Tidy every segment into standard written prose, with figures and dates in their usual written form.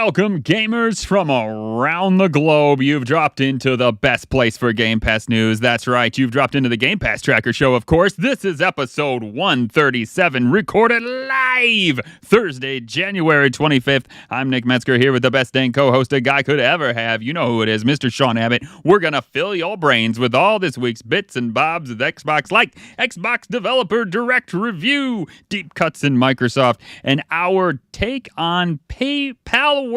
Welcome, gamers from around the globe. You've dropped into the best place for Game Pass news. That's right, you've dropped into the Game Pass Tracker Show, of course. This is episode 137, recorded live Thursday, January 25th. I'm Nick Metzger here with the best dang co-host a guy could ever have. You know who it is, Mr. Sean Abbott. We're going to fill your brains with all this week's bits and bobs of Xbox, like Xbox Developer Direct Review, deep cuts in Microsoft, and our take on Palworld,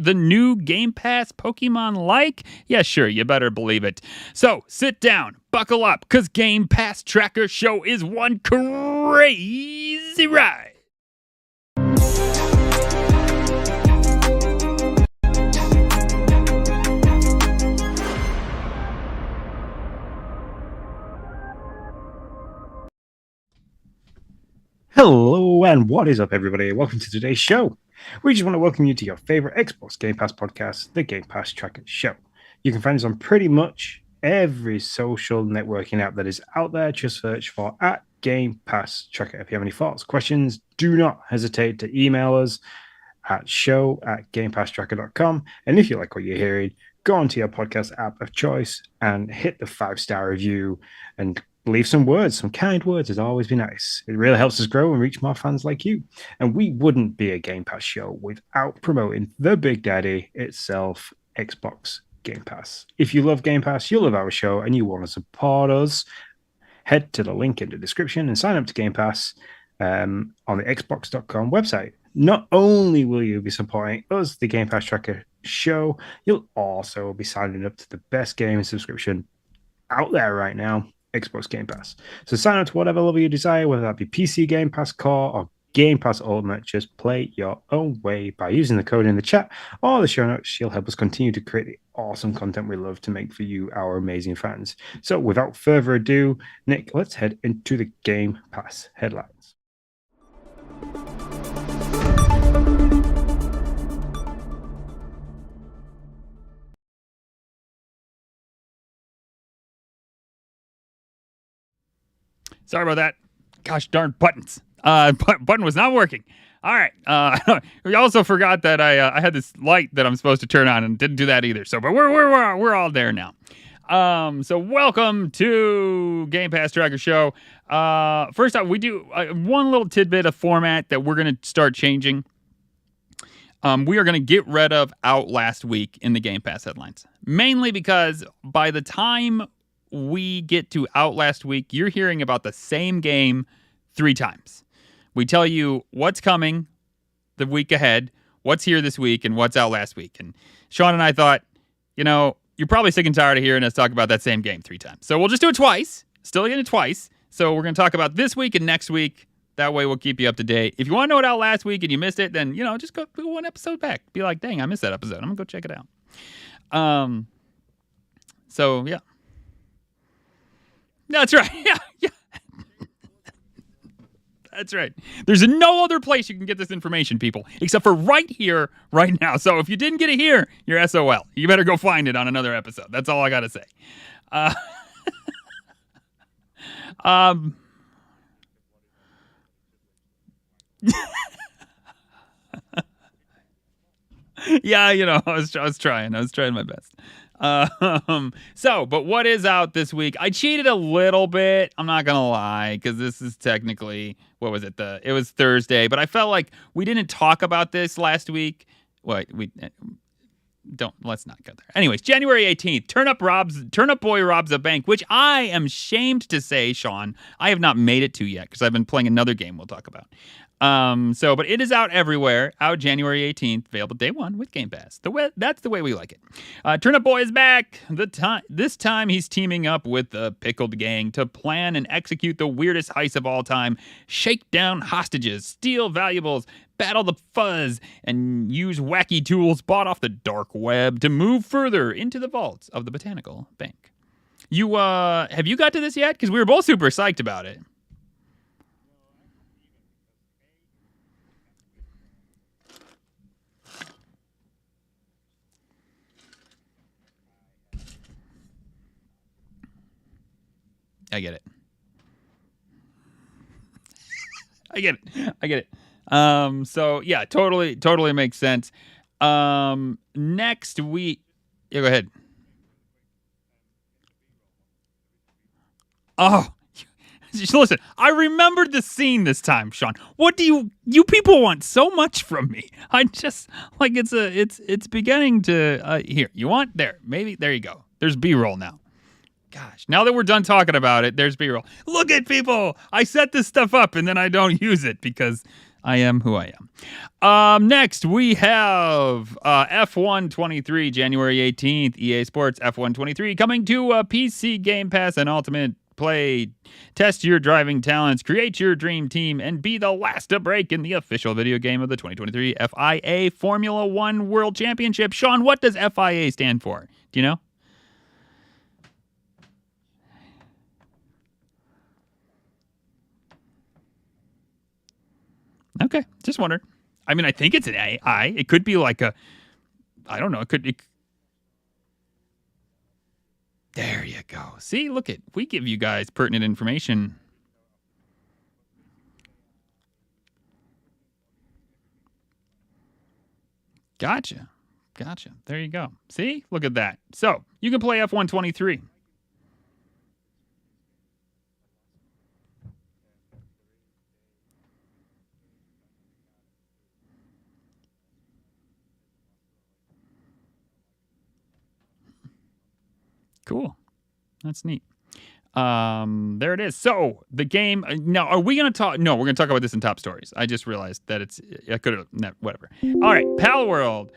the new Game Pass Pokemon-like? Yeah, sure, you better believe it. So, sit down, buckle up, because Game Pass Tracker Show is one crazy ride. Hello and what is up, everybody? Welcome to today's show. We just want to welcome you to your favorite Xbox Game Pass podcast, the Game Pass Tracker Show. You can find us on pretty much every social networking app that is out there. Just search for @Game Pass Tracker. If you have any thoughts, questions, do not hesitate to email us at show@gamepasstracker.com. And if you like what you're hearing, go onto your podcast app of choice and hit the 5-star review and leave some words, some kind words. It'd always be nice. It really helps us grow and reach more fans like you. And we wouldn't be a Game Pass show without promoting the Big Daddy itself, Xbox Game Pass. If you love Game Pass, you'll love our show, and you want to support us, head to the link in the description and sign up to Game Pass on the Xbox.com website. Not only will you be supporting us, the Game Pass Tracker Show, you'll also be signing up to the best gaming subscription out there right now, Xbox Game Pass. So sign up to whatever level you desire, whether that be PC Game Pass Core or Game Pass Ultimate. Just play your own way by using the code in the chat or the show notes. She'll help us continue to create the awesome content we love to make for you, our amazing fans. So without further ado, Nick, let's head into the Game Pass headlines. Sorry about that. Gosh darn buttons. Button was not working. All right. We also forgot that I had this light that I'm supposed to turn on and didn't do that either. So, but we're all there now. So welcome to Game Pass Tracker Show. First off, we do one little tidbit of format that we're going to start changing. We are going to get rid of Out Last Week in the Game Pass headlines, mainly because by the time we get to Out Last Week, you're hearing about the same game 3 times. We tell you what's coming the week ahead, what's here this week, and what's out last week. And Sean and I thought, you're probably sick and tired of hearing us talk about that same game 3 times. So we'll just do it twice. Still getting it twice. So we're going to talk about this week and next week. That way we'll keep you up to date. If you want to know what out last week and you missed it, then, just go one episode back. Be like, dang, I missed that episode. I'm going to go check it out. So, yeah. That's right. Yeah. That's right. There's no other place you can get this information, people, except for right here, right now. So if you didn't get it here, you're SOL. You better go find it on another episode. That's all I got to say. Yeah, I was trying my best. But what is out this week? I cheated a little bit. I'm not gonna lie, because this is technically, what was it? It was Thursday, but I felt like we didn't talk about this last week. Let's not go there. Anyways, January 18th, Turnip Boy robs a bank, which I am shamed to say, Sean, I have not made it to yet because I've been playing another game we'll talk about. But it is out everywhere, out January 18th, available day 1 with Game Pass. That's the way we like it. Turnip Boy is back. This time he's teaming up with the Pickled Gang to plan and execute the weirdest heist of all time, shake down hostages, steal valuables, battle the fuzz, and use wacky tools bought off the dark web to move further into the vaults of the Botanical Bank. Have you got to this yet? Because we were both super psyched about it. I get it. I get it. So yeah, totally makes sense. Next week. Yeah, go ahead. Oh, listen, I remembered the scene this time, Sean. What do you people want so much from me? I just like it's beginning to here. You want there. Maybe there you go. There's B-roll now. Gosh, now that we're done talking about it, there's B-roll. Look at people. I set this stuff up and then I don't use it because I am who I am. Next, we have F1 23, January 18th, EA Sports F1 23, coming to PC Game Pass and Ultimate Play. Test your driving talents, create your dream team, and be the last to break in the official video game of the 2023 FIA Formula One World Championship. Sean, what does FIA stand for? Do you know? Okay, just wondered. I mean, I think it's an AI. It could be like a, I don't know. There you go. See, look at, we give you guys pertinent information. Gotcha. There you go. See, look at that. So you can play F123. Cool. That's neat. There it is. So the game. Now, are we going to talk? No, we're going to talk about this in top stories. I just realized that I could have. Whatever. All right. Palworld.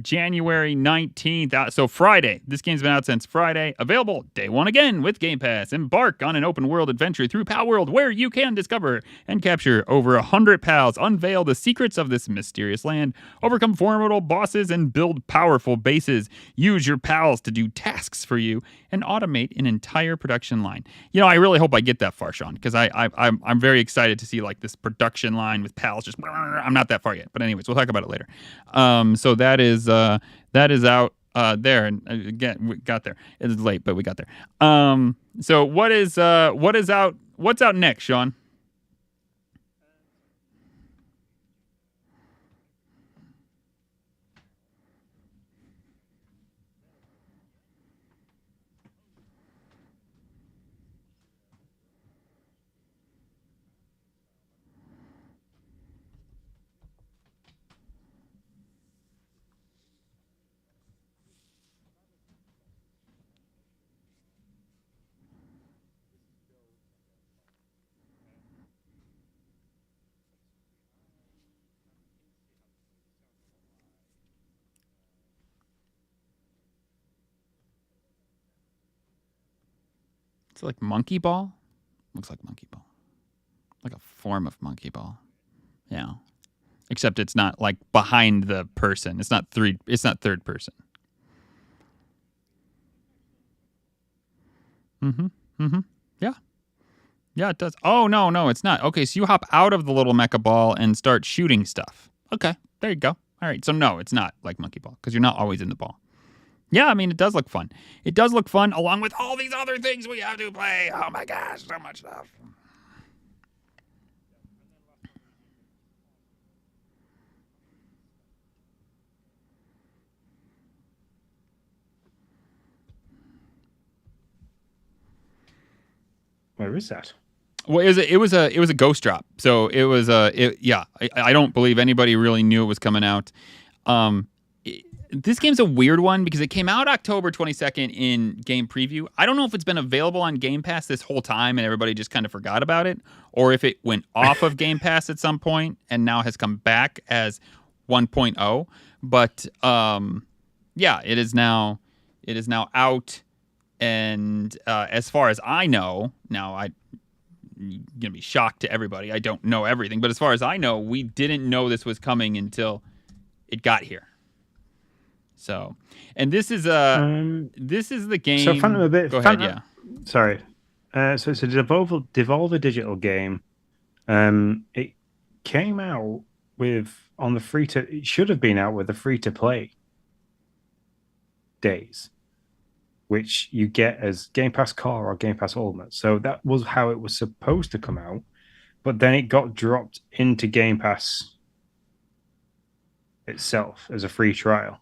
January 19th. So Friday. This game's been out since Friday. Available day one again with Game Pass. Embark on an open world adventure through Palworld where you can discover and capture over 100 pals, unveil the secrets of this mysterious land, overcome formidable bosses, and build powerful bases. Use your pals to do tasks for you and automate an entire production line. You know, I really hope I get that far, Sean, because I'm very excited to see like this production line with pals. Just I'm not that far yet, but anyways, we'll talk about it later. So that is out there, and again we got there. It's late, but we got there. So what is out? What's out next, Sean? It's like monkey ball. Looks like monkey ball, like a form of monkey ball. Yeah, except it's not like behind the person. It's not third person. Yeah. Yeah, it does. Oh, no, it's not. Okay, so you hop out of the little mecha ball and start shooting stuff. Okay, there you go. All right, so no, it's not like monkey ball because you're not always in the ball. Yeah, I mean, it does look fun. It does look fun along with all these other things we have to play. Oh my gosh, so much stuff. Where is that? Well, it was a ghost drop. So it was yeah. I don't believe anybody really knew it was coming out. This game's a weird one because it came out October 22nd in game preview. I don't know if it's been available on Game Pass this whole time and everybody just kind of forgot about it, or if it went off of Game Pass at some point and now has come back as 1.0. But yeah, it is now out. And as far as I know, now I'm gonna be shocked to everybody. I don't know everything, but as far as I know, we didn't know this was coming until it got here. So, and this is the game. So Phantom a bit. Go ahead, yeah. Sorry. So it's a Devolver Digital game. It came out on the free to. It should have been out with the free to play days, which you get as Game Pass Core or Game Pass Ultimate. So that was how it was supposed to come out, but then it got dropped into Game Pass itself as a free trial.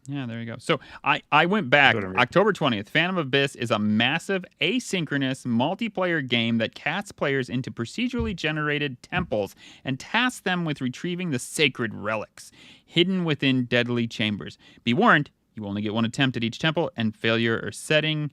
Yeah, there you go. So I went back Sort of. October 20th. Phantom Abyss is a massive asynchronous multiplayer game that casts players into procedurally generated temples and tasks them with retrieving the sacred relics hidden within deadly chambers. Be warned, you only get one attempt at each temple, and failure or settling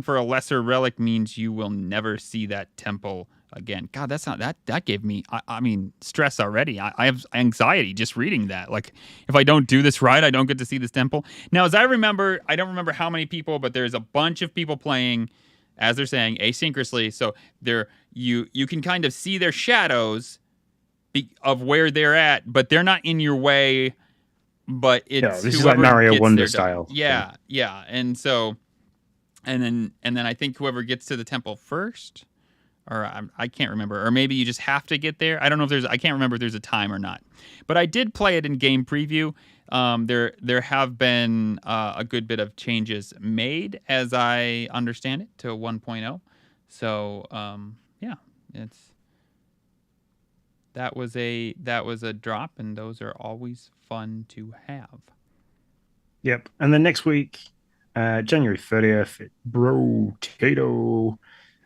for a lesser relic means you will never see that temple again. God, that's not that gave me I mean stress already. I have anxiety just reading that. Like, if I don't do this right, I don't get to see this temple. Now, as I remember, I don't remember how many people, but there's a bunch of people playing, as they're saying, asynchronously. So you can kind of see their shadows of where they're at, but they're not in your way. But it's this is like Mario Wonder style. Yeah. And so, and then I think whoever gets to the temple first, or I can't remember, or maybe you just have to get there. I don't know if I can't remember if there's a time or not. But I did play it in game preview. There have been a good bit of changes made, as I understand it, to 1.0. So yeah, that was a drop, and those are always fun to have. Yep. And then next week, January 30th, Potato.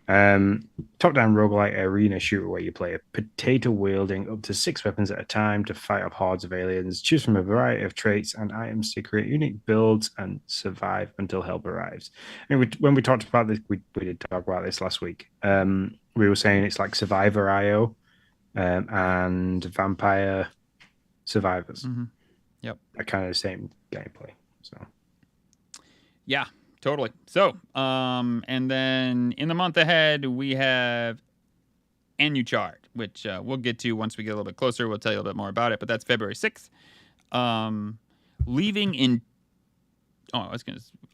Top-down roguelike arena shooter where you play a potato wielding up to 6 weapons at a time to fight off hordes of aliens. Choose from a variety of traits and items to create unique builds and survive until help arrives. And when we talked about this, we did talk about this last week. We were saying it's like Survivor IO and Vampire Survivors. Mm-hmm. Yep. Are kind of the same gameplay. So yeah. Totally. So, and then in the month ahead, we have Anuchard, which we'll get to once we get a little bit closer. We'll tell you a little bit more about it, but that's February 6th. Leaving in... Oh,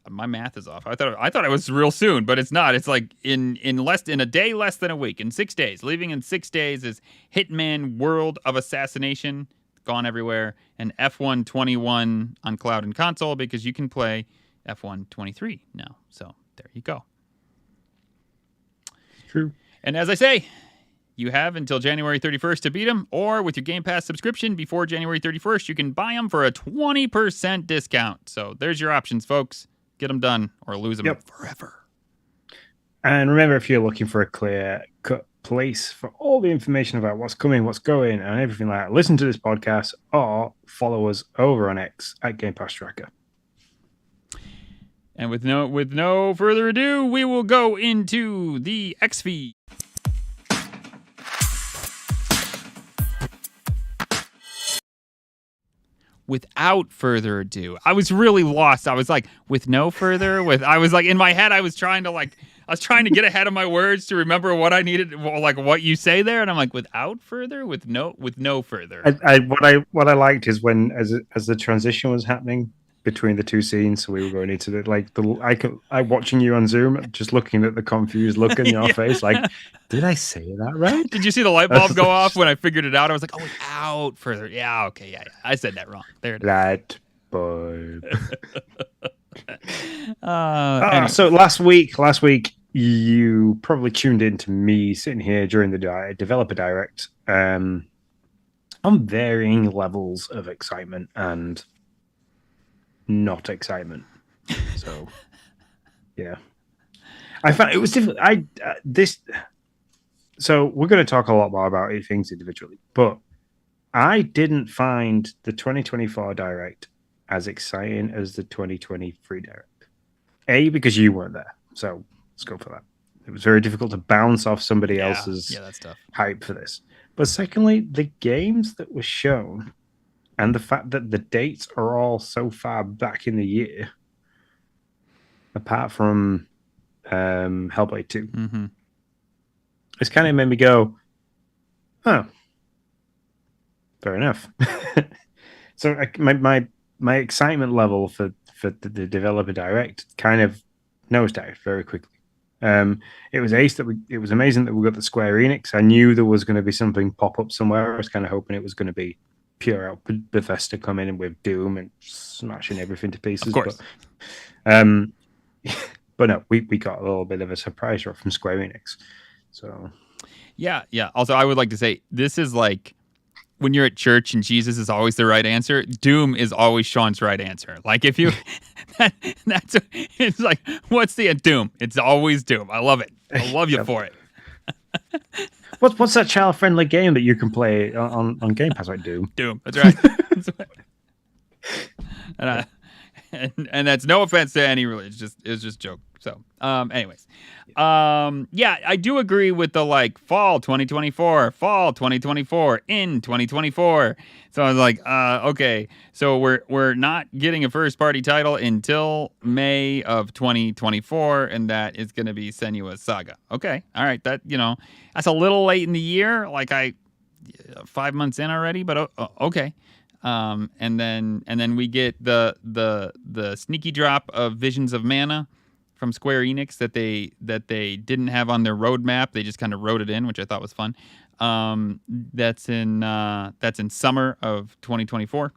my math is off. I thought it was real soon, but it's not. It's like in a day less than a week, in 6 days. Leaving in 6 days is Hitman World of Assassination, gone everywhere, and F1 21 on cloud and console, because you can play F1 23 now. So there you go. True. And as I say, you have until January 31st to beat them, or with your Game Pass subscription before January 31st, you can buy them for a 20% discount. So there's your options, folks. Get them done or lose them forever. And remember, if you're looking for a clear-cut place for all the information about what's coming, what's going, and everything like that, listen to this podcast or follow us over on X at Game Pass Tracker. And with no further ado, we will go into the X feed. Without further ado, I was really lost. I was like, I was like, in my head, I was trying to get ahead of my words to remember what I needed, like what you say there, and I'm like, with no further. What I liked is when as the transition was happening between the two scenes, so we were going into I watching you on Zoom, just looking at the confused look in your face, like, did I say that right? Did you see the light bulb go off when I figured it out? I was like, oh, without further. Yeah, okay, yeah. I said that wrong. There it is. Light bulb. Anyway. So last week you probably tuned in to me sitting here during the developer direct, on varying levels of excitement and not excitement. So yeah, I found it was difficult. So we're going to talk a lot more about things individually, but I didn't find the 2024 direct as exciting as the 2023 direct. Because you weren't there, so let's go for that. It was very difficult to bounce off somebody else's that's tough. hype for this. But secondly, the games that were shown and the fact that the dates are all so far back in the year, apart from Hellblade 2, it's kind of made me go, oh, fair enough. So my excitement level for the developer direct kind of nosedived very quickly. It was it was amazing that we got the Square Enix. I knew there was going to be something pop up somewhere. I was kind of hoping it was going to be pure out Bethesda coming in with Doom and smashing everything to pieces. Of course. But no, we got a little bit of a surprise drop from Square Enix. So yeah. Also, I would like to say this is like when you're at church and Jesus is always the right answer, Doom is always Sean's right answer. Like if you, it's like, what's the Doom? It's always Doom. I love it. I love you for it. What's that child-friendly game that you can play on Game Pass like Doom? Doom. That's right. And that's no offense to any religion. It's just joke. So, anyways, yeah, I do agree with the like fall 2024, in 2024. So I was like, okay, so we're not getting a first party title until May of 2024, and that is going to be Senua's Saga. Okay, all right, that that's a little late in the year. Like 5 months in already, but okay. And then we get the sneaky drop of Visions of Mana from Square Enix that they didn't have on their roadmap. They just kind of wrote it in, which I thought was fun. That's in summer of 2024.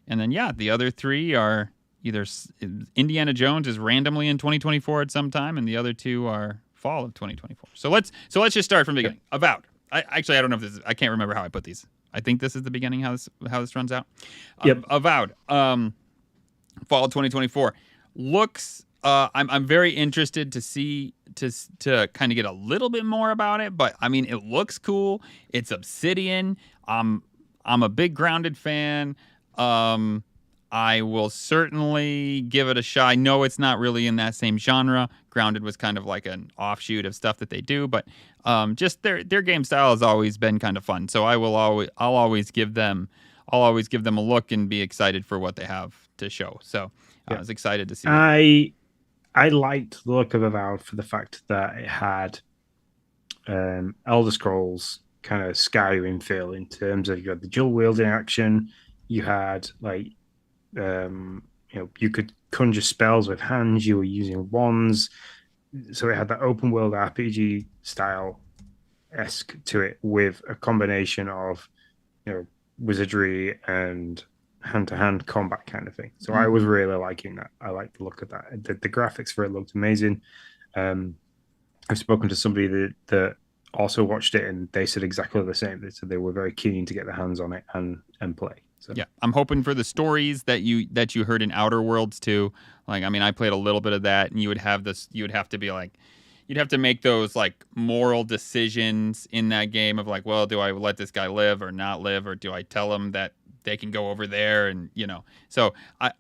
And then the other three are either Indiana Jones is randomly in 2024 at some time, and the other two are fall of 2024. So let's just start from the beginning. Avowed. I don't know if this is, I can't remember how I put these. I think this is the beginning how this runs out. Yep. Avowed. Fall of 2024 looks. I'm very interested to see to kind of get a little bit more about it, but I mean it looks cool. It's Obsidian. I'm a big Grounded fan. I will certainly give it a shot. I know it's not really in that same genre. Grounded was kind of like an offshoot of stuff that they do, but just their game style has always been kind of fun. So I'll always give them a look and be excited for what they have to show. So I was excited to see. I liked the look of Avowed for the fact that it had Elder Scrolls kind of Skyrim feel in terms of you had the dual wielding action, you had like you could conjure spells with hands, you were using wands, so it had that open world RPG style esque to it with a combination of wizardry and hand-to-hand combat kind of thing. So I was really liking that. I like the look of that. The graphics for it looked amazing. I've spoken to somebody that also watched it, and they said exactly the same. They said they were very keen to get their hands on it and play. So. Yeah, I'm hoping for the stories that you heard in Outer Worlds too. Like, I mean, I played a little bit of that, and you would have to be like, you'd have to make those like moral decisions in that game of like, well, do I let this guy live or not live, or do I tell him that they can go over there, and so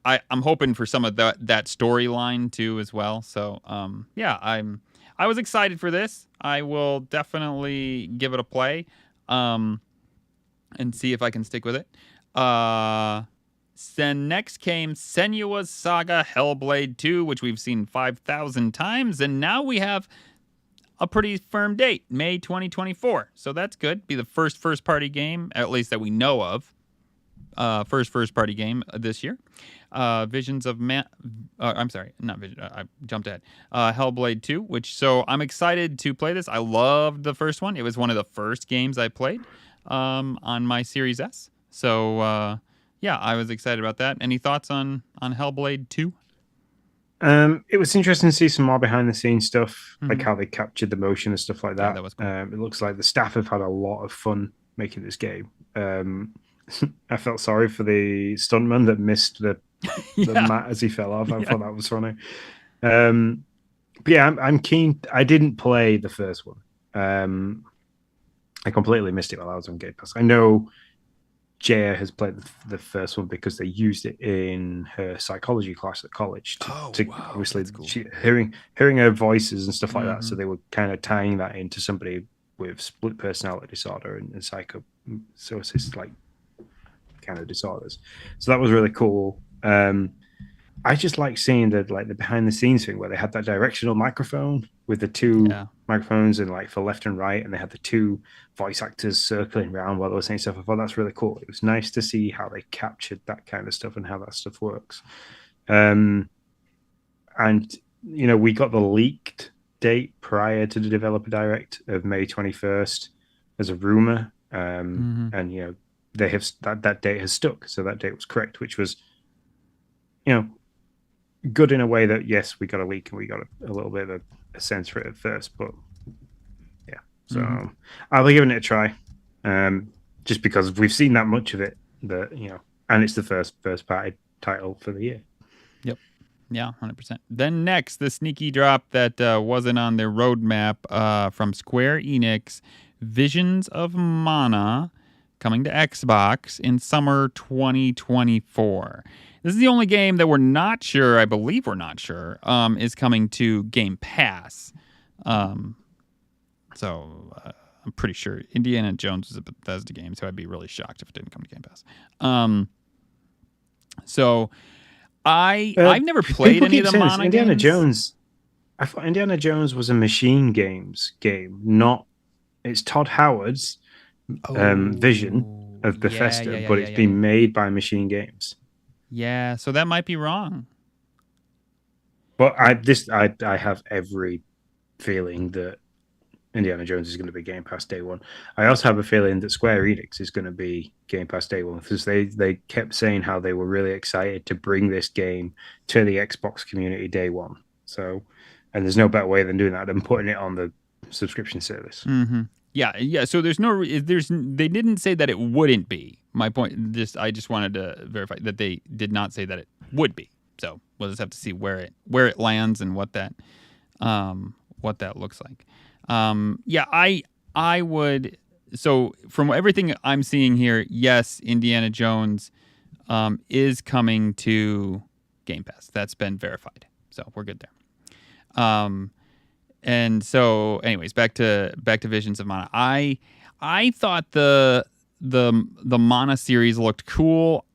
I'm hoping for some of that storyline too as well. So I was excited for this. I will definitely give it a play, and see if I can stick with it. Then next came Senua's Saga Hellblade 2, which we've seen 5,000 times, and now we have a pretty firm date, May 2024. So that's good. Be the first party game, at least that we know of. First party game this year. Visions of I'm sorry, not Vision. I jumped ahead. Hellblade 2, which so I'm excited to play this. I loved the first one. It was one of the first games I played on my Series S. So I was excited about that. Any thoughts on Hellblade 2? It was interesting to see some more behind the scenes stuff, like how they captured the motion and stuff like that. Yeah, that was cool. It looks like the staff have had a lot of fun making this game. I felt sorry for the stuntman that missed the mat as he fell off. I thought that was funny. But yeah, I'm keen. I didn't play the first one. I completely missed it while I was on Game Pass. I know Jaya has played the first one because they used it in her psychology class at college. Obviously, cool. Hearing her voices and stuff like that. So they were kind of tying that into somebody with split personality disorder and psychosis, like kind of disorders. So that was really cool. I just like seeing the behind the scenes thing where they had that directional microphone with the two microphones and like for left and right, and they had the two voice actors circling around while they were saying stuff. I thought that's really cool. It was nice to see how they captured that kind of stuff and how that stuff works. And we got the leaked date prior to the developer direct of May 21st as a rumor, and they have that date has stuck, so that date was correct, which was good in a way that yes, we got a leak and we got a little bit of a sense for it at first, but so I'll be giving it a try. just because we've seen that much of it that and it's the first party title for the year. Yep. Yeah, 100%. Then next, the sneaky drop that wasn't on their roadmap from Square Enix, Visions of Mana, coming to Xbox in summer 2024. This is the only game that we're not sure, I believe we're not sure, is coming to Game Pass. So I'm pretty sure Indiana Jones is a Bethesda game, so I'd be really shocked if it didn't come to Game Pass. So I've never played any of the Mana Indiana games. Jones. I thought Indiana Jones was a Machine Games game, not. It's Todd Howard's vision of Bethesda, but it's been made by Machine Games. Yeah, so that might be wrong. But I have every feeling that Indiana Jones is going to be Game Pass day one. I also have a feeling that Square Enix is going to be Game Pass day one because they kept saying how they were really excited to bring this game to the Xbox community day one. So, and there's no better way than doing that than putting it on the subscription service. Mm-hmm. Yeah. So they didn't say that it wouldn't be. My point, I just wanted to verify that they did not say that it would be. So we'll just have to see where it lands and what that looks like. I would. So from everything I'm seeing here, yes, Indiana Jones is coming to Game Pass. That's been verified. So we're good there. And so, anyways, back to Visions of Mana. I thought the Mana series looked cool.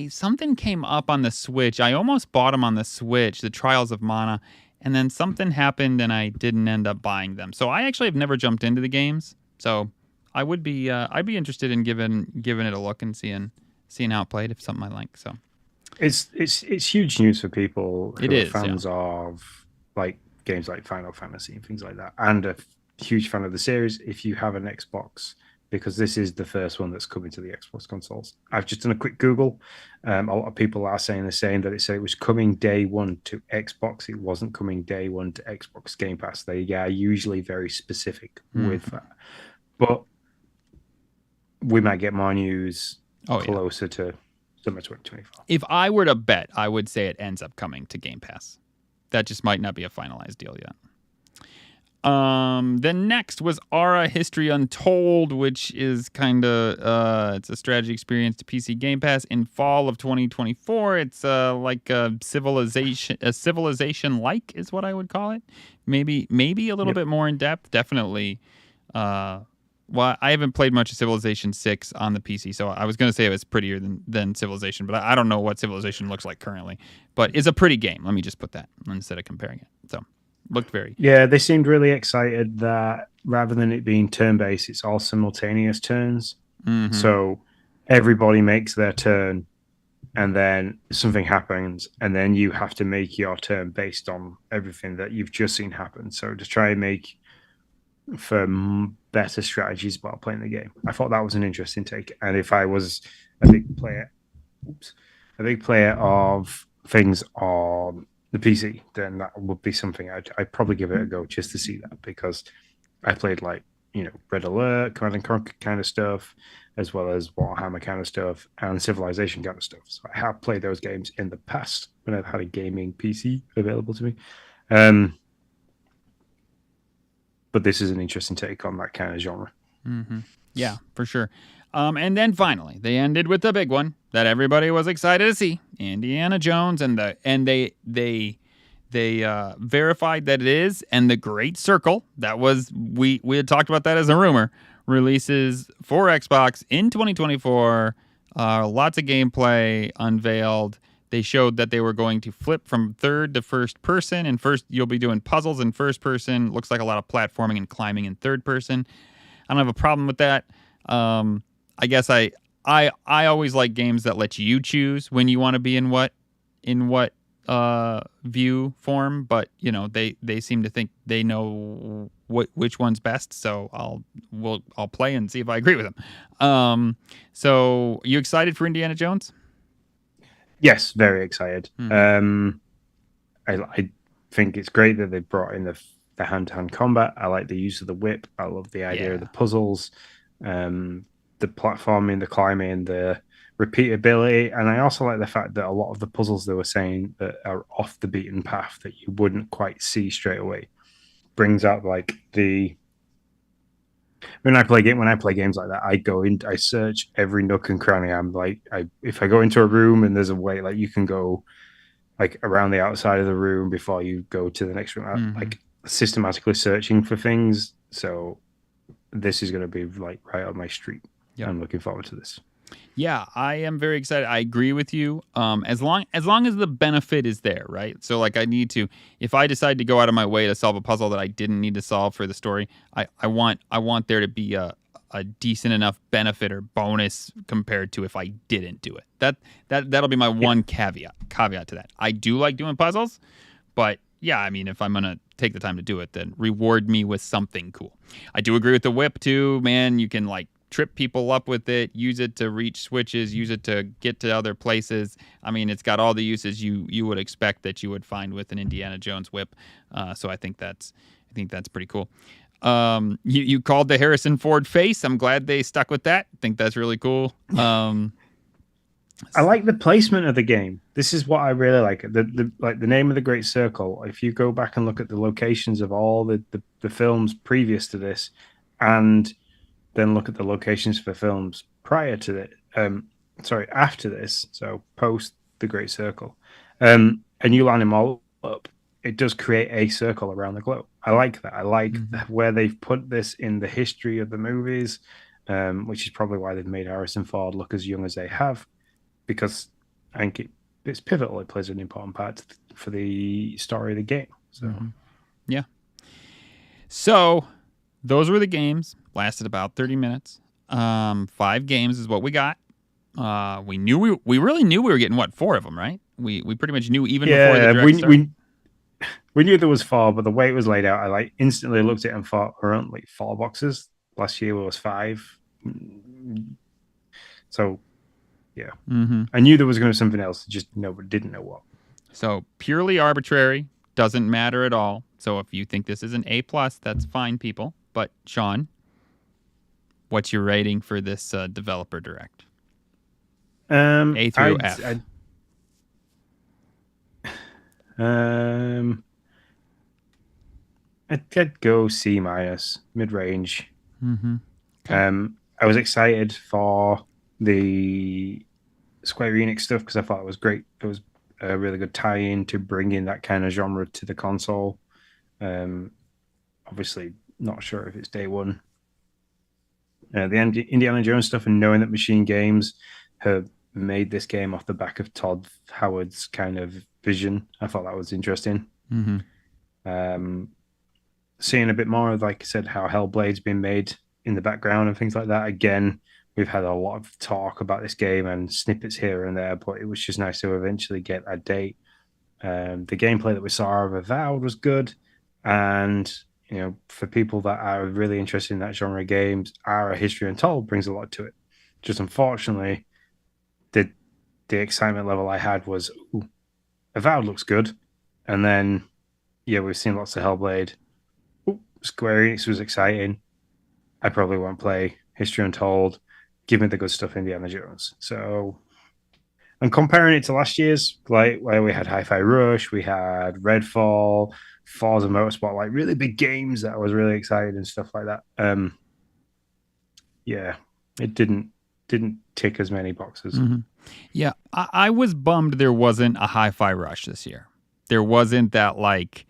Something came up on the Switch. I almost bought them on the Switch, the Trials of Mana, and then something happened and I didn't end up buying them. So I actually have never jumped into the games. So I would be I'd be interested in giving it a look and seeing how it played if something I like. So it's huge news for people who are fans of like games like Final Fantasy and things like that, and a huge fan of the series if you have an Xbox, because this is the first one that's coming to the Xbox consoles. I've just done a quick Google. A lot of people are saying the same, that it said it was coming day one to Xbox. It wasn't coming day one to Xbox Game Pass. They are usually very specific with that. But we might get more news closer to summer 2024. If I were to bet, I would say it ends up coming to Game Pass. That just might not be a finalized deal yet. Then next was Aura History Untold, which is kind of it's a strategy experience to PC Game Pass in fall of 2024. It's like a civilization like is what I would call it. Maybe a little bit more in depth. Definitely. Well, I haven't played much of Civilization 6 on the PC, so I was going to say it was prettier than Civilization, but I don't know what Civilization looks like currently. But it's a pretty game. Let me just put that instead of comparing it. So, looked very... Yeah, they seemed really excited that rather than it being turn-based, it's all simultaneous turns. Mm-hmm. So everybody makes their turn, and then something happens, and then you have to make your turn based on everything that you've just seen happen. So to try and make for better strategies while playing the game. I thought that was an interesting take. And if I was a big player of things on the PC, then that would be something I'd probably give it a go just to see that, because I played like, Red Alert, Command and Conquer kind of stuff, as well as Warhammer kind of stuff and Civilization kind of stuff. So I have played those games in the past when I've had a gaming PC available to me. But this is an interesting take on that kind of genre. Mm-hmm. Yeah, for sure. And then finally, they ended with the big one that everybody was excited to see: Indiana Jones, and they verified that it is. And the Great Circle, that was we had talked about that as a rumor, releases for Xbox in 2024. Lots of gameplay unveiled. They showed that they were going to flip from third to first person. And first, you'll be doing puzzles in first person. Looks like a lot of platforming and climbing in third person. I don't have a problem with that. I guess I always like games that let you choose when you want to be in what view form. But they seem to think they know which one's best. So I'll play and see if I agree with them. So you excited for Indiana Jones? Yes, very excited. Mm-hmm. I think it's great that they brought in the hand-to-hand combat. I like the use of the whip. I love the idea of the puzzles. the platforming, the climbing, the repeatability, and I also like the fact that a lot of the puzzles they were saying that are off the beaten path that you wouldn't quite see straight away brings out like the when I play games like that, I go in, I search every nook and cranny. I'm like, if I go into a room and there's a way, like you can go like around the outside of the room before you go to the next room, like systematically searching for things. So this is going to be like right on my street. Yep. I'm looking forward to this. Yeah, I am very excited. I agree with you. As long as the benefit is there, right? So like I need to, if I decide to go out of my way to solve a puzzle that I didn't need to solve for the story, I want there to be a decent enough benefit or bonus compared to if I didn't do it. That'll be my one caveat to that. I do like doing puzzles, but yeah, I mean, if I'm gonna take the time to do it, then reward me with something cool. I do agree with the whip too, man. You can like trip people up with it, use it to reach switches, use it to get to other places. I mean, it's got all the uses you would expect that you would find with an Indiana Jones whip. So I think that's pretty cool. You called the Harrison Ford face. I'm glad they stuck with that. I think that's really cool. I like the placement of the game. This is what I really like. The name of the Great Circle. If you go back and look at the locations of all the films previous to this, and then look at the locations for films prior to it, after this, so post the Great Circle, and you line them all up, it does create a circle around the globe. I like that. I like where they've put this in the history of the movies, which is probably why they've made Harrison Ford look as young as they have, because I think it's pivotal. It plays an important part for the story of the game. So, yeah. So, those were the games. Lasted about 30 minutes. 5 games is what we got. We really knew we were getting 4 of them, right? We pretty much knew even before the direct started. We knew there was 4, but the way it was laid out, I like instantly looked at it and thought, we're on like 4 boxes. Last year was 5. So, yeah. I knew there was going to be something else, just didn't know what. So, purely arbitrary, doesn't matter at all. So, if you think this is an A+, that's fine, people. But, Sean, what's your rating for this developer direct? A through F. I'd go C-, mid-range. Okay. I was excited for the Square Enix stuff because I thought it was great. It was a really good tie-in to bring in that kind of genre to the console. Obviously, not sure if it's day one. The Indiana Jones stuff and knowing that Machine Games have made this game off the back of Todd Howard's kind of vision, I thought that was interesting. Seeing a bit more of, like I said, how Hellblade's been made in the background and things like that. Again, we've had a lot of talk about this game and snippets here and there, but it was just nice to eventually get a date. The gameplay that we saw of Avowed was good, and for people that are really interested in that genre of games, our History Untold brings a lot to it. Just unfortunately, the excitement level I had was, Avowed looks good, and then we've seen lots of Hellblade. Square Enix was exciting. I probably won't play History Untold. Give me the good stuff, Indiana Jones. So I'm comparing it to last year's, like where we had Hi-Fi Rush, we had Redfall, Forza Motorsport, like really big games that I was really excited and stuff like that. It didn't tick as many boxes. Yeah, I was bummed there wasn't a Hi-Fi Rush this year. There wasn't that like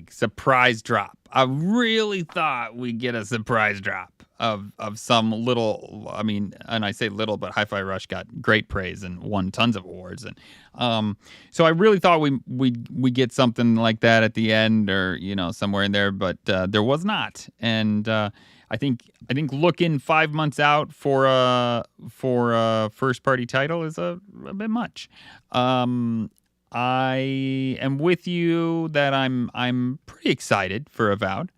surprise drop. I really thought we'd get a surprise drop of some little. I mean, and I say little, but Hi-Fi Rush got great praise and won tons of awards, and so I really thought we get something like that at the end, or somewhere in there, but there was not. And I think looking 5 months out for a first party title is a bit much. I am with you that I'm pretty excited for Avowed.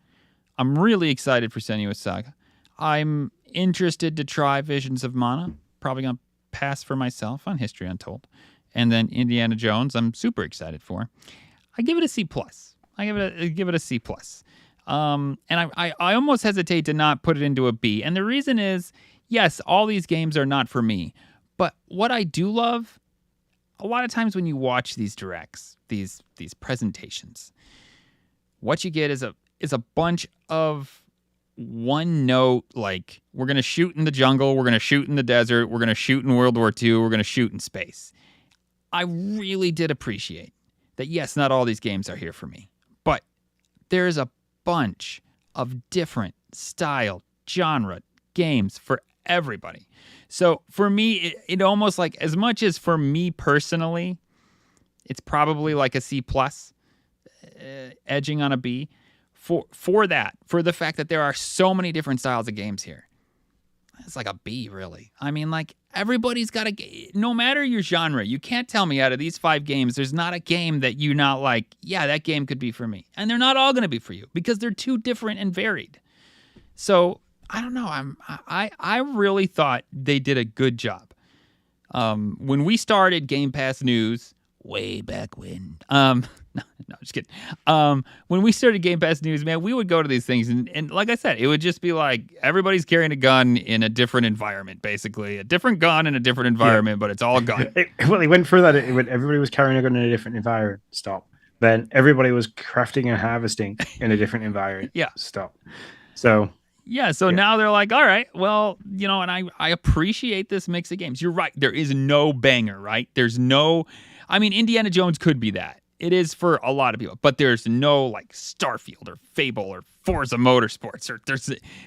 I'm really excited for Senua Saga. I'm interested to try Visions of Mana. Probably gonna pass for myself on History Untold, and then Indiana Jones. I'm super excited for. I give it a C+. I give it a C+. And I almost hesitate to not put it into a B, and the reason is, yes, all these games are not for me. But what I do love, a lot of times when you watch these directs, these presentations, what you get is a bunch of one note, like, we're going to shoot in the jungle, we're going to shoot in the desert, we're going to shoot in World War II, we're going to shoot in space. I really did appreciate that, yes, not all these games are here for me, but there's a bunch of different style, genre games for everybody. So for me, it almost, like, as much as for me personally, it's probably like a C plus, edging on a B. For the fact that there are so many different styles of games here, it's like a B, really. I mean, like, everybody's got no matter your genre, you can't tell me out of these 5 games, there's not a game that you're not like, yeah, that game could be for me. And they're not all going to be for you because they're too different and varied. So I don't know. I really thought they did a good job. When we started Game Pass News way back when, no, just kidding. When we started Game Pass News, man, we would go to these things, and like I said, it would just be like everybody's carrying a gun in a different environment, basically. A different gun in a different environment, but it's all a gun. It went through that. Everybody was carrying a gun in a different environment. Stop. Then everybody was crafting and harvesting in a different environment. Yeah. Stop. So now they're like, all right, well, and I appreciate this mix of games. You're right. There is no banger, right? There's no, I mean, Indiana Jones could be that. It is for a lot of people, but there's no, like, Starfield or Fable or Forza Motorsports, or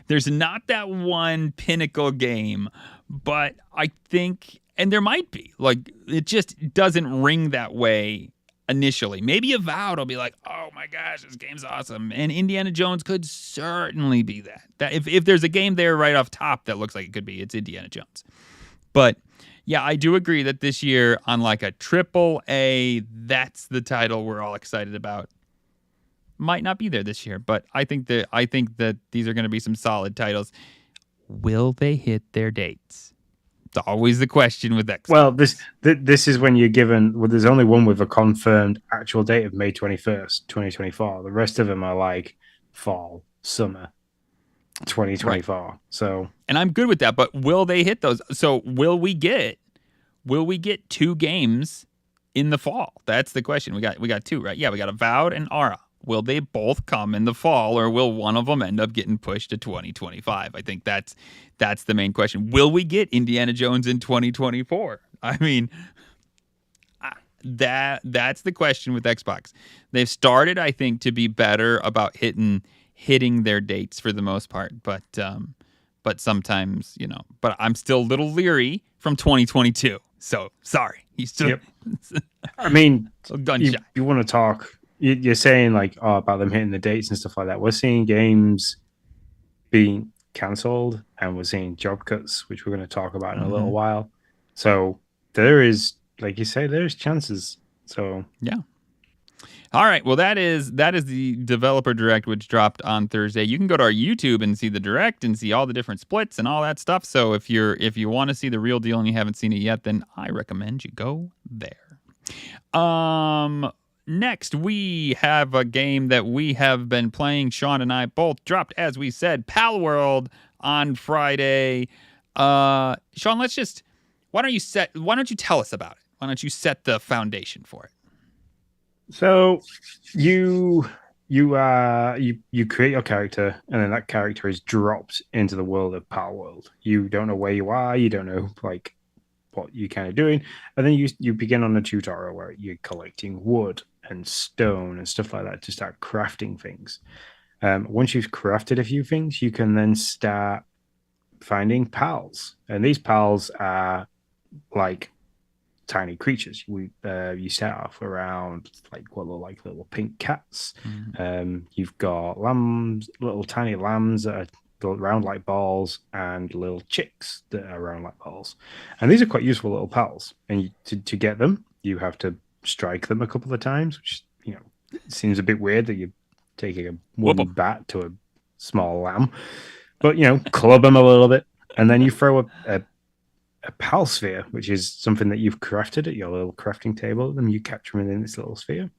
there's not that one pinnacle game, but I think, and there might be, like, it just doesn't ring that way initially. Maybe Avowed will be like, oh my gosh, this game's awesome, and Indiana Jones could certainly be that. That if there's a game there right off top that looks like it could be, it's Indiana Jones. But yeah, I do agree that this year, on like a AAA, that's the title we're all excited about. Might not be there this year, but I think that these are going to be some solid titles. Will they hit their dates? It's always the question with Xbox. Well, this is when you're given. Well, there's only one with a confirmed actual date of May 21st, 2024. The rest of them are like fall, summer, 2024. Right. So, and I'm good with that, but will they hit those? So will we get 2 games in the fall? That's the question. We got 2, right? Yeah, we got Avowed and Aura. Will they both come in the fall, or will one of them end up getting pushed to 2025? I think that's the main question. Will we get Indiana Jones in 2024? I mean, that's the question with Xbox. They've started, I think, to be better about hitting their dates for the most part, but sometimes, but I'm still a little leery from 2022. So sorry, he's still. Yep. I mean, you want to talk? You're saying like about them hitting the dates and stuff like that. We're seeing games being cancelled, and we're seeing job cuts, which we're going to talk about in a little while. So there is, like you say, there's chances. So yeah. All right. Well, that is the developer direct, which dropped on Thursday. You can go to our YouTube and see the direct and see all the different splits and all that stuff. So if you want to see the real deal and you haven't seen it yet, then I recommend you go there. Next, we have a game that we have been playing. Sean and I both dropped, as we said, Palworld on Friday. Sean, why don't you tell us about it? Why don't you set the foundation for it? So you create your character, and then that character is dropped into the world of Palworld. You don't know where you are. You don't know like what you're kind of doing, and then you begin on a tutorial where you're collecting wood and stone and stuff like that to start crafting things. Once you've crafted a few things, you can then start finding pals, and these pals are like tiny creatures. You start off around like what look like little pink cats. You've got lambs, little tiny lambs that are round like balls, and little chicks that are round like balls. And these are quite useful little pals. And to get them, you have to strike them a couple of times, which seems a bit weird that you're taking a wooden bat to a small lamb. But club them a little bit, and then you throw a pal sphere, which is something that you've crafted at your little crafting table. And you capture them in this little sphere.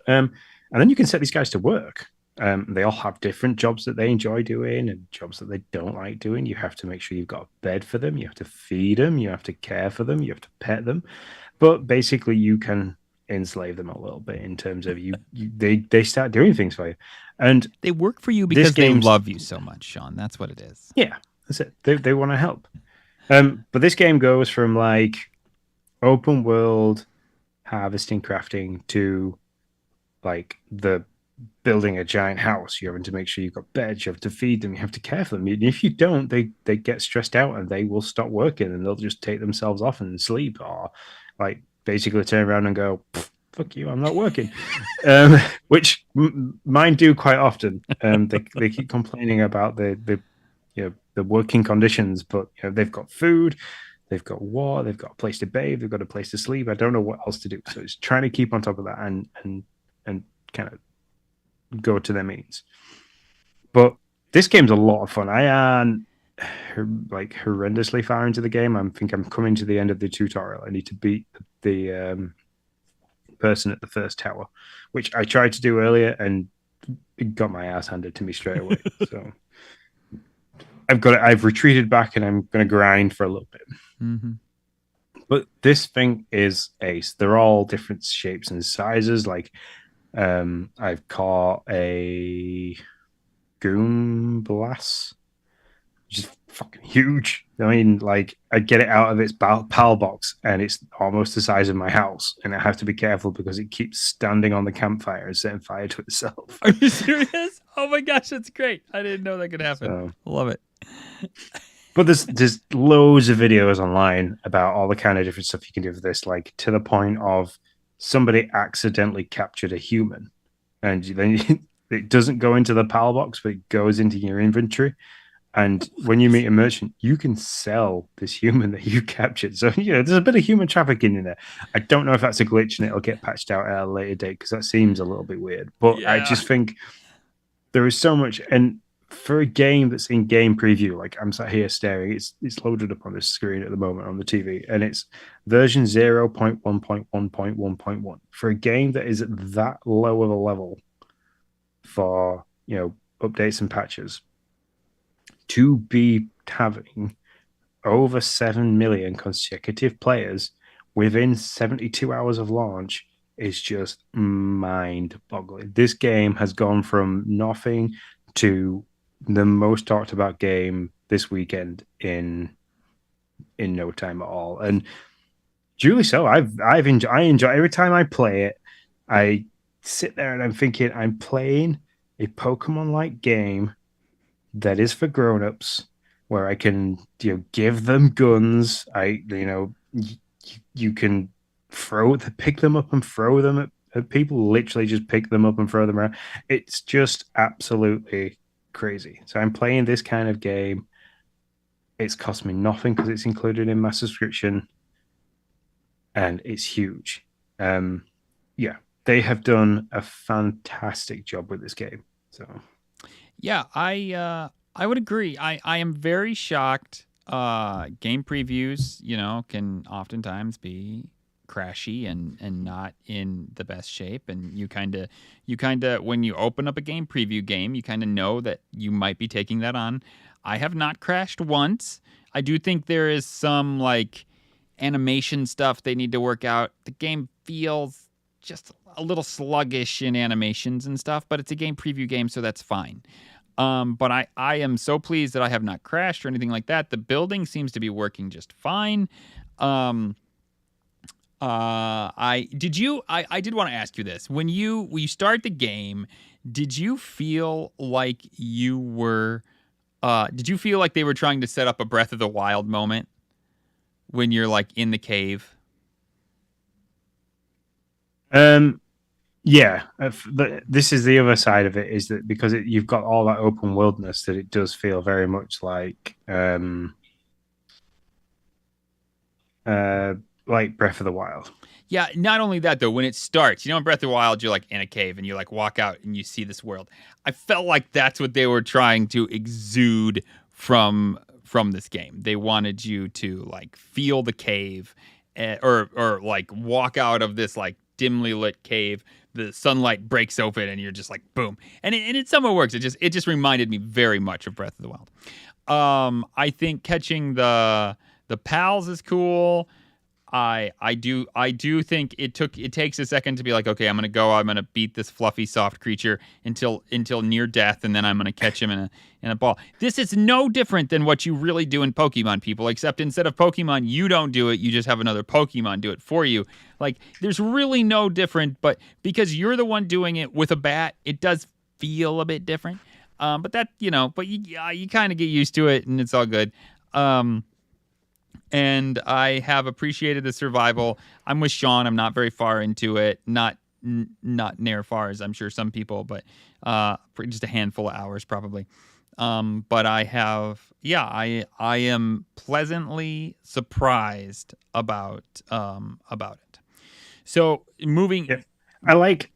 And then you can set these guys to work. They all have different jobs that they enjoy doing and jobs that they don't like doing. You have to make sure you've got a bed for them. You have to feed them. You have to care for them. You have to pet them. But basically, you can enslave them a little bit in terms of they start doing things for you. And They work for you this because they game's love you so much, Sean. That's what it is. yeah, that's it. They want to help. But this game goes from like open world harvesting, crafting to like the building a giant house. You're having to make sure you've got beds, you have to feed them, you have to care for them. And if you don't, they get stressed out and they will stop working and they'll just take themselves off and sleep or like basically turn around and go, fuck you, I'm not working. Which mine do quite often. They keep complaining about the working conditions, but they've got food, they've got water, they've got a place to bathe, they've got a place to sleep. I don't know what else to do. So it's trying to keep on top of that and kind of go to their means. But this game's a lot of fun. I am like horrendously far into the game. I think I'm coming to the end of the tutorial. I need to beat the person at the first tower, which I tried to do earlier and it got my ass handed to me straight away. So I've retreated back and I'm going to grind for a little bit. Mm-hmm. But this thing is ace. They're all different shapes and sizes. Like I've caught a Goomblast, which is fucking huge. I mean, like I get it out of its PAL box and it's almost the size of my house, and I have to be careful because it keeps standing on the campfire and setting fire to itself. Are you serious? Oh my gosh, that's great! I didn't know that could happen. So, love it. But there's loads of videos online about all the kind of different stuff you can do with this, like to the point of somebody accidentally captured a human, and then it doesn't go into the PAL box, but it goes into your inventory. And when you meet a merchant, you can sell this human that you captured. So, there's a bit of human trafficking in there. I don't know if that's a glitch and it'll get patched out at a later date because that seems a little bit weird. But yeah. I just think there is so much. And for a game that's in game preview, like I'm sat here staring, it's loaded up on the screen at the moment on the TV, and it's version 0.1.1.1.1. For a game that is at that low of a level for, updates and patches, to be having over 7 million consecutive players within 72 hours of launch is just mind-boggling. This game has gone from nothing to the most talked about game this weekend in no time at all. And duly so. I enjoy every time I play it. I sit there and I'm thinking I'm playing a Pokemon-like game that is for grown-ups, where I can give them guns. You can pick them up and throw them at people. Literally just pick them up and throw them around. It's just absolutely crazy. So I'm playing this kind of game. It's cost me nothing because it's included in my subscription, and it's huge. They have done a fantastic job with this game. So. Yeah, I would agree. I am very shocked. Game previews, can oftentimes be crashy and not in the best shape. And you kind of when you open up a game preview game, you kind of know that you might be taking that on. I have not crashed once. I do think there is some like animation stuff they need to work out. The game feels just a little sluggish in animations and stuff, but it's a game preview game, so that's fine. But I am so pleased that I have not crashed or anything like that. The building seems to be working just fine. I did want to ask you this. When you start the game, did you feel like you were did you feel like they were trying to set up a Breath of the Wild moment when you're like in the cave? Yeah, this is the other side of it, is that because you've got all that open worldness, that it does feel very much like Breath of the Wild. Yeah, not only that, though, when it starts, in Breath of the Wild, you're like in a cave and you like walk out and you see this world. I felt like that's what they were trying to exude from this game. They wanted you to like feel the cave or like walk out of this like dimly lit cave, the sunlight breaks open and you're just like boom, and it somewhat works. It just reminded me very much of Breath of the Wild. I think catching the pals is cool. I do think it takes a second to be like, okay, I'm gonna beat this fluffy soft creature until near death, and then I'm gonna catch him in a ball. This is no different than what you really do in Pokemon, people, except instead of Pokemon, you don't do it, you just have another Pokemon do it for you. Like, there's really no different, but because you're the one doing it with a bat, it does feel a bit different. But that, but you kind of get used to it and it's all good. And I have appreciated the survival. I'm with Sean. I'm not very far into it. Not near far as I'm sure some people, but just a handful of hours probably. But I am pleasantly surprised about it. So moving. Yeah. I like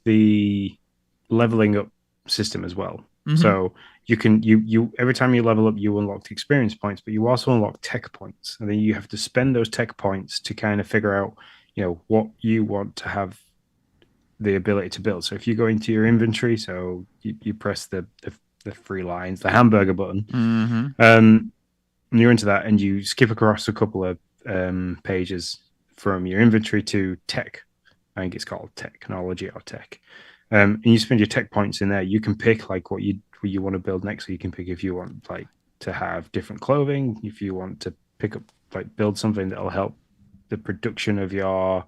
the leveling up system as well. Mm-hmm. So you can every time you level up, you unlock experience points, but you also unlock tech points, and then you have to spend those tech points to kind of figure out, what you want to have the ability to build. So if you go into your inventory, so you press the 3 lines, the hamburger button, mm-hmm. And you're into that, and you skip across a couple of pages from your inventory to tech. I think it's called technology or tech. And you spend your tech points in there. You can pick like what you want to build next. So you can pick if you want like to have different clothing, if you want to pick up build something that'll help the production of your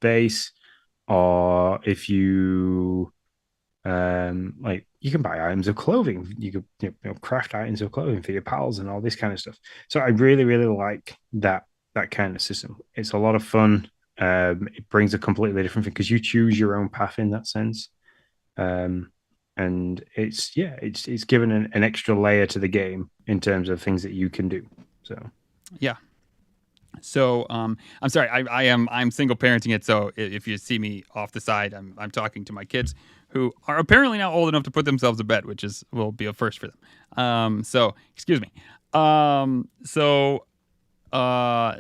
base, or if you you can buy items of clothing. You could craft items of clothing for your pals and all this kind of stuff. So I really, really like that kind of system. It's a lot of fun. It brings a completely different thing because you choose your own path in that sense, and it's given an extra layer to the game in terms of things that you can do. So yeah. So I'm sorry, I'm single parenting it. So if you see me off the side, I'm talking to my kids who are apparently now old enough to put themselves to bed, which will be a first for them. So excuse me. So I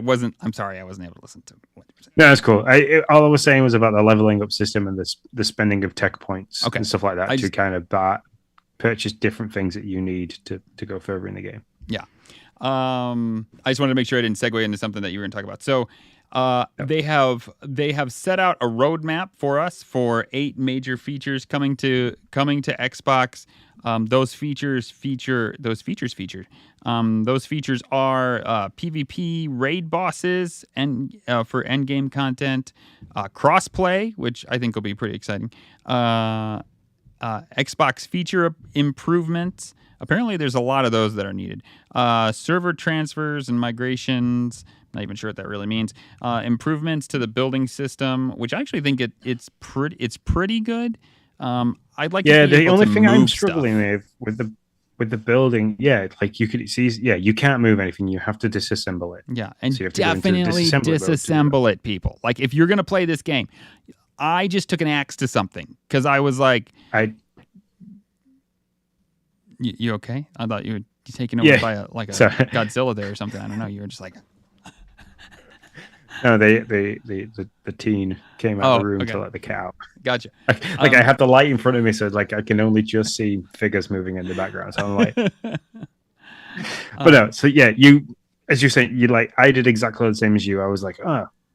wasn't. I'm sorry, I wasn't able to listen to what you were saying. No, that's cool. All I was saying was about the leveling up system and the spending of tech points and stuff like that to kind of purchase different things that you need to go further in the game. Yeah. I just wanted to make sure I didn't segue into something that you were going to talk about. So they have set out a roadmap for us for 8 major features coming to Xbox. Those features are PvP raid bosses and for endgame content, crossplay, which I think will be pretty exciting. Xbox feature improvements. Apparently, there's a lot of those that are needed. Server transfers and migrations. Not even sure what that really means. Improvements to the building system, which I actually think it's pretty good. I'd like. Yeah, to be the able only to thing I'm move struggling with the building, like you could see, you can't move anything. You have to disassemble it. Yeah, and so definitely disassemble it, people. Like if you're gonna play this game, I just took an axe to something because I was like, You okay? I thought you were taken over by a Godzilla there or something. I don't know. You were just like. No, the teen came out of the room to let the cat out. Gotcha. I had the light in front of me, so I can only just see figures moving in the background. So I'm like, but no. So yeah, as you're saying, I did exactly the same as you. I was like,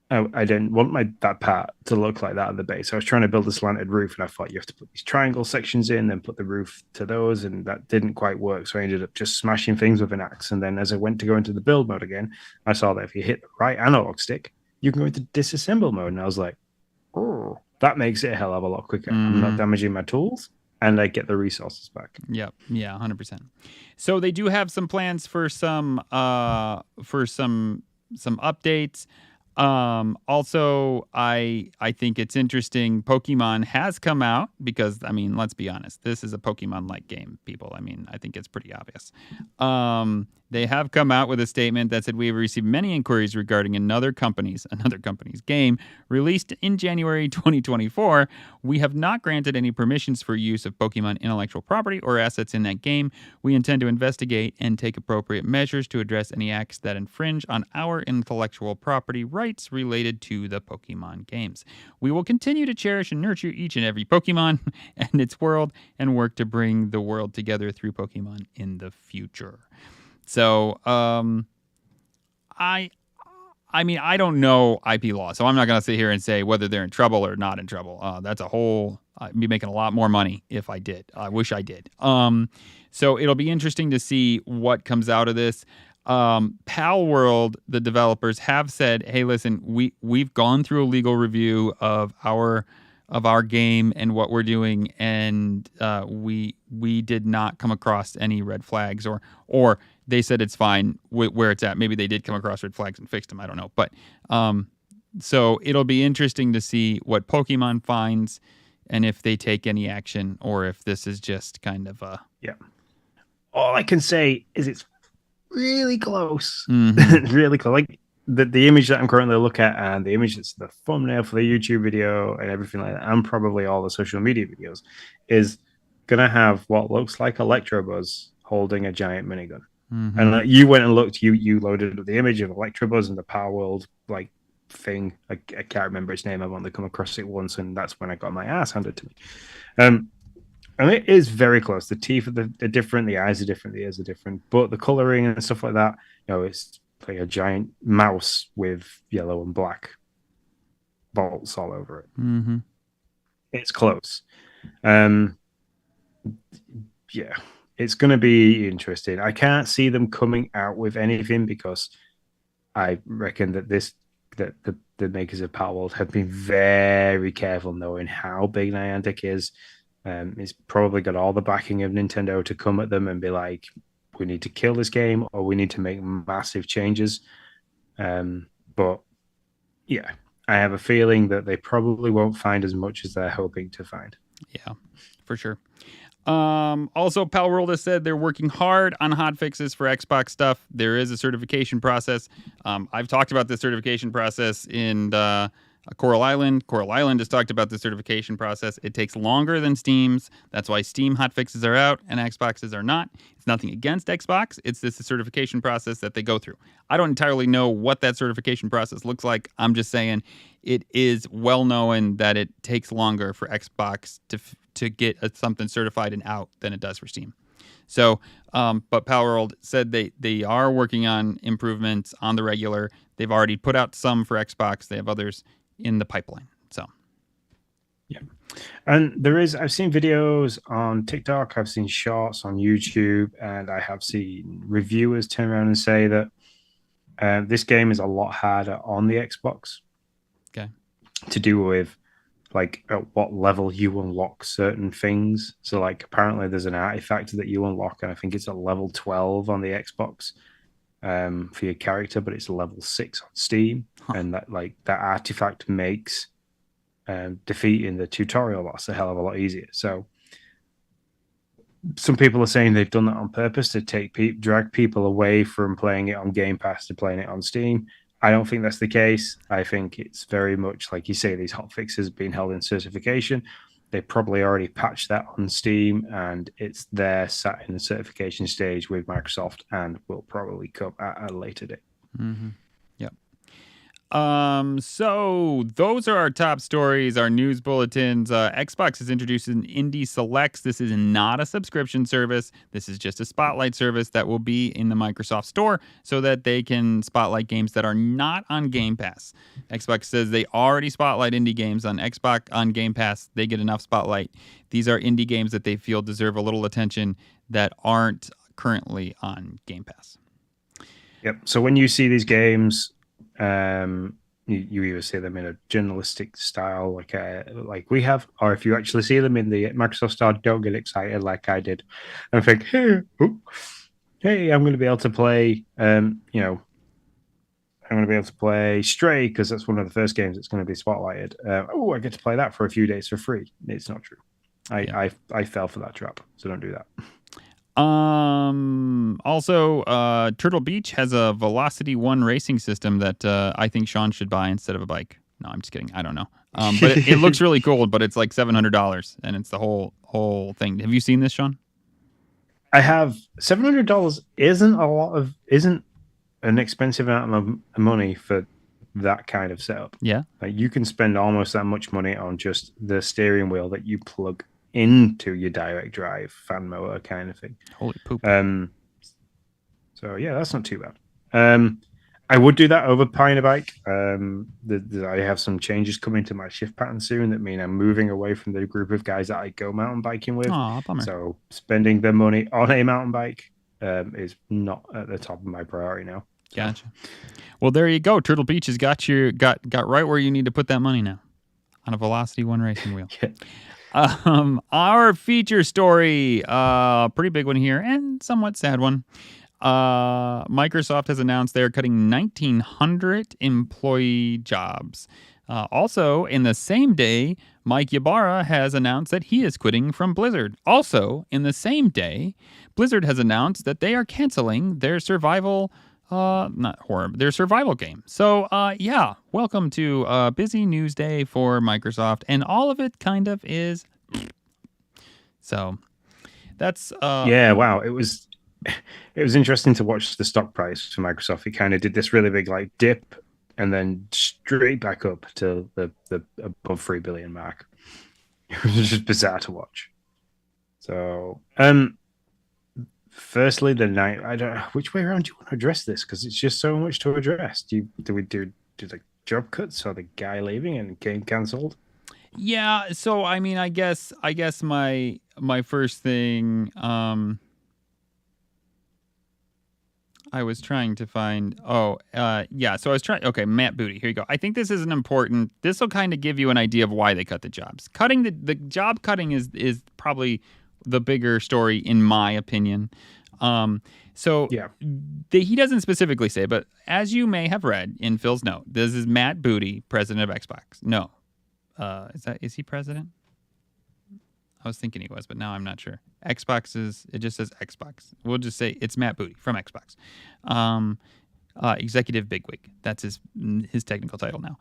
I didn't want that part to look like that at the base. I was trying to build a slanted roof, and I thought you have to put these triangle sections in, then put the roof to those, and that didn't quite work. So I ended up just smashing things with an axe. And then as I went to go into the build mode again, I saw that if you hit the right analog stick, you can go into disassemble mode. And I was like, oh, that makes it a hell of a lot quicker. I'm not damaging my tools, and I get the resources back. Yep. Yeah, 100%. So they do have some plans for some updates. Also, I think it's interesting. Pokemon has come out because, I mean, let's be honest, this is a Pokemon-like game, people. I mean, I think it's pretty obvious. They have come out with a statement that said we have received many inquiries regarding another company's game released in January 2024. We have not granted any permissions for use of Pokemon intellectual property or assets in that game. We intend to investigate and take appropriate measures to address any acts that infringe on our intellectual property rights related to the Pokemon games. We will continue to cherish and nurture each and every Pokemon and its world and work to bring the world together through Pokemon in the future. So, I mean, I don't know IP law, so I'm not going to sit here and say whether they're in trouble or not in trouble. That's a whole, I'd be making a lot more money if I did. I wish I did. So it'll be interesting to see what comes out of this. Palworld, the developers, have said, hey, listen, we've gone through a legal review of our game and what we're doing, and we did not come across any red flags, or they said it's fine where it's at. Maybe they did come across red flags and fixed them. I don't know. But so it'll be interesting to see what Pokemon finds and if they take any action or if this is just kind of a... Yeah. All I can say is it's really close. Mm-hmm. Really close. Like the image that I'm currently looking at and the image that's the thumbnail for the YouTube video and everything like that, and probably all the social media videos, is going to have what looks like Electrobuzz holding a giant minigun. Mm-hmm. And you went and looked, you loaded up the image of Electrobuzz and the Palworld like thing. I can't remember its name. I've only come across it once, and that's when I got my ass handed to me. And it is very close. The teeth are different, the eyes are different, the ears are different, but the coloring and stuff like that, it's like a giant mouse with yellow and black bolts all over it. Mm-hmm. It's close. Yeah. It's going to be interesting. I can't see them coming out with anything because I reckon that the makers of Palworld have been very careful knowing how big Niantic is. It's probably got all the backing of Nintendo to come at them and be like, we need to kill this game or we need to make massive changes. But yeah, I have a feeling that they probably won't find as much as they're hoping to find. Yeah, for sure. Also, Palworld has said they're working hard on hotfixes for Xbox stuff. There is a certification process. I've talked about this certification process in Coral Island. Coral Island has talked about the certification process. It takes longer than Steam's. That's why Steam hotfixes are out and Xboxes are not. It's nothing against Xbox. It's this certification process that they go through. I don't entirely know what that certification process looks like. I'm just saying it is well known that it takes longer for Xbox to get something certified and out than it does for Steam. So, but Palworld said they are working on improvements on the regular. They've already put out some for Xbox. They have others in the pipeline. So, yeah. And I've seen videos on TikTok, I've seen shorts on YouTube, and I have seen reviewers turn around and say that this game is a lot harder on the Xbox. Okay. To do with like at what level you unlock certain things. So like apparently there's an artifact that you unlock, and I think it's at level 12 on the Xbox for your character, but it's level 6 on Steam. And that artifact makes defeating the tutorial boss a hell of a lot easier. So some people are saying they've done that on purpose to drag people away from playing it on Game Pass to playing it on Steam. I don't think that's the case. I think it's very much like you say, these hotfixes being held in certification. They probably already patched that on Steam, and it's there sat in the certification stage with Microsoft and will probably come at a later date. Mm-hmm. Yep. So those are our top stories, our news bulletins. Xbox is introducing Indie Selects. This is not a subscription service. This is just a spotlight service that will be in the Microsoft Store so that they can spotlight games that are not on Game Pass. Xbox says they already spotlight indie games on Xbox on Game Pass. They get enough spotlight. These are indie games that they feel deserve a little attention that aren't currently on Game Pass. Yep. So when you see these games, you either see them in a journalistic style like we have, or if you actually see them in the Microsoft Store, don't get excited like I did and think, hey, I'm going to be able to play I'm going to be able to play Stray because that's one of the first games that's going to be spotlighted. I get to play that for a few days for free. It's not true. I fell for that trap, so don't do that. Also, Turtle Beach has a Velocity 1 racing system that I think Sean should buy instead of a bike. No, I'm just kidding. I don't know. But it looks really cool, but it's like $700 and it's the whole thing. Have you seen this, Sean? I have $700 isn't an expensive amount of money for that kind of setup. Yeah. Like you can spend almost that much money on just the steering wheel that you plug into your direct drive fan motor kind of thing. Holy poop. So yeah, that's not too bad. I would do that over buying a bike. I have some changes coming to my shift pattern soon that mean I'm moving away from the group of guys that I go mountain biking with. Aw, bummer. So spending the money on a mountain bike is not at the top of my priority now. So. Gotcha. Well, there you go. Turtle Beach has got right where you need to put that money now, on a Velocity 1 racing wheel. Yeah. Our feature story, pretty big one here and somewhat sad one. Microsoft has announced they're cutting 1,900 employee jobs. Also, in the same day, Mike Ybarra has announced that he is quitting from Blizzard. Also, in the same day, Blizzard has announced that they are canceling their survival their survival game. So, yeah, welcome to a busy news day for Microsoft, and all of it kind of is. So, that's yeah, wow. It was interesting to watch the stock price for Microsoft. It kind of did this really big like dip and then straight back up to the above 3 billion mark. It was just bizarre to watch. So, firstly, the night I don't know which way around do you want to address this because it's just so much to address. Do we do the job cuts or the guy leaving and game cancelled? Yeah, so I mean, I guess my first thing I was trying to find. So I was trying. Okay, Matt Booty. Here you go. I think this is this will kind of give you an idea of why they cut the jobs. Cutting the job cutting is probably the bigger story in my opinion. He doesn't specifically say, but as you may have read in Phil's note, this is Matt Booty, president of Xbox. No, is he president? I was thinking he was, but now I'm not sure. It just says Xbox. We'll just say it's Matt Booty from Xbox. Executive Bigwig. That's his technical title now.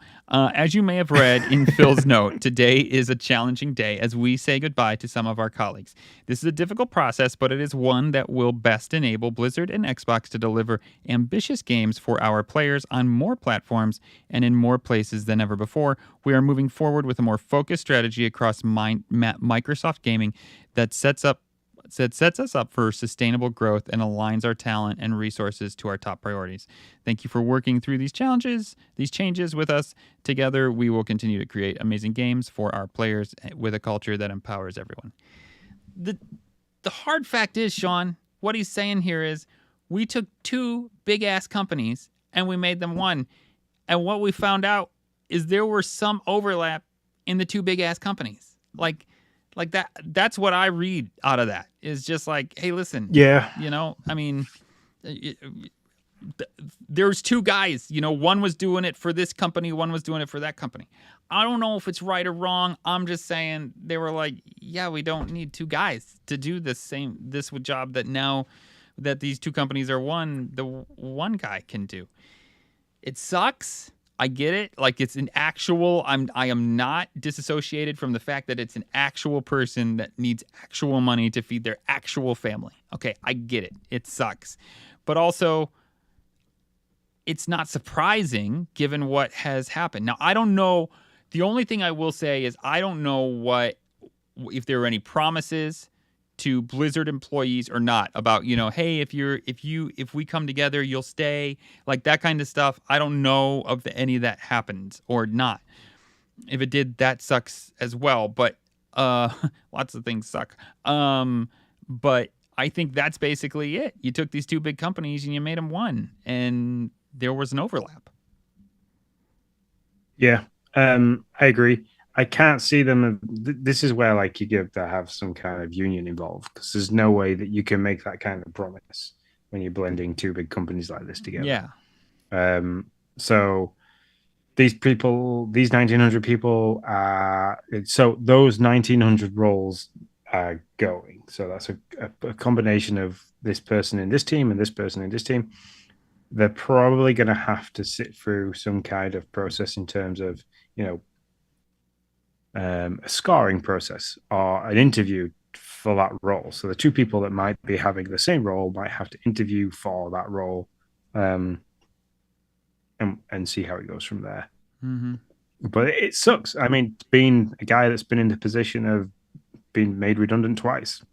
As you may have read in Phil's note, today is a challenging day as we say goodbye to some of our colleagues. This is a difficult process, but it is one that will best enable Blizzard and Xbox to deliver ambitious games for our players on more platforms and in more places than ever before. We are moving forward with a more focused strategy across Microsoft Gaming that sets us up for sustainable growth and aligns our talent and resources to our top priorities. Thank you for working through these changes with us. Together, we will continue to create amazing games for our players with a culture that empowers everyone. The hard fact is, Sean, what he's saying here is we took two big-ass companies and we made them one. And what we found out is there were some overlap in the two big-ass companies. Like that's what I read out of that is just like, hey, listen, I mean, there's two guys, one was doing it for this company, one was doing it for that company. I don't know if it's right or wrong. I'm just saying they were like, yeah, we don't need two guys to do this job that now that these two companies are one, the one guy can do. It sucks. I get it. Like it's an actual, I am not disassociated from the fact that it's an actual person that needs actual money to feed their actual family. Okay, I get it. It sucks. But also, it's not surprising given what has happened. Now, I don't know. The only thing I will say is I don't know if there were any promises to Blizzard employees or not about, hey, if we come together, you'll stay, like that kind of stuff. I don't know if any of that happened or not. If it did, that sucks as well. But lots of things suck. But I think that's basically it. You took these two big companies and you made them one, and there was an overlap. Yeah, I agree. I can't see them. This is where you have to have some kind of union involved because there's no way that you can make that kind of promise when you're blending two big companies like this together. Yeah. So these people, these 1900 people, so those 1900 roles are going. So that's a combination of this person in this team and this person in this team. They're probably going to have to sit through some kind of process in terms of, a scoring process or an interview for that role. So the two people that might be having the same role might have to interview for that role, and see how it goes from there. Mm-hmm. But it sucks. I mean, being a guy that's been in the position of being made redundant twice,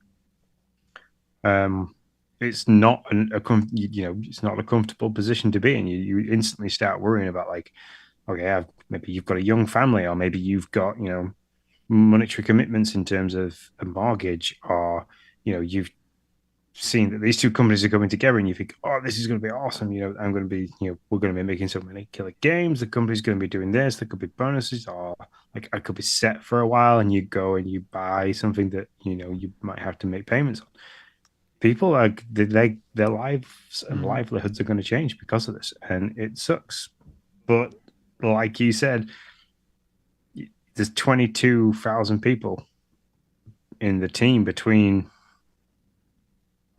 it's not it's not a comfortable position to be in. You instantly start worrying about like, okay, maybe you've got a young family, or maybe you've got monetary commitments in terms of a mortgage, or you've seen that these two companies are coming together and you think, oh, this is going to be awesome. I'm going to be, we're going to be making so many killer games. The company's going to be doing this. There could be bonuses, or like I could be set for a while, and you go and you buy something that, you might have to make payments on. People are, their lives and livelihoods are going to change because of this. And it sucks. But like you said, there's 22,000 people in the team between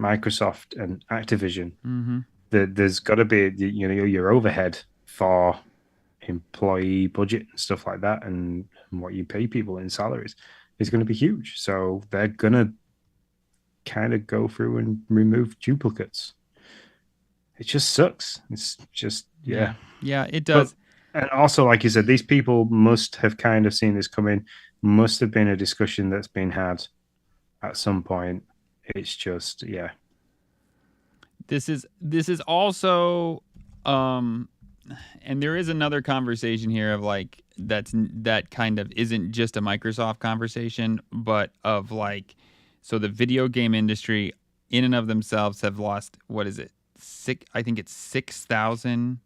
Microsoft and Activision. There's got to be your overhead for employee budget and stuff like that, and what you pay people in salaries is going to be huge. So they're going to kind of go through and remove duplicates. It just sucks. It's just Yeah, it does. And also, like you said, these people must have kind of seen this coming. Must have been a discussion that's been had at some point. It's just, yeah. This is also, and there is another conversation here of like that kind of isn't just a Microsoft conversation, but of like, so the video game industry in and of themselves have lost, what is it? I think it's 6,000,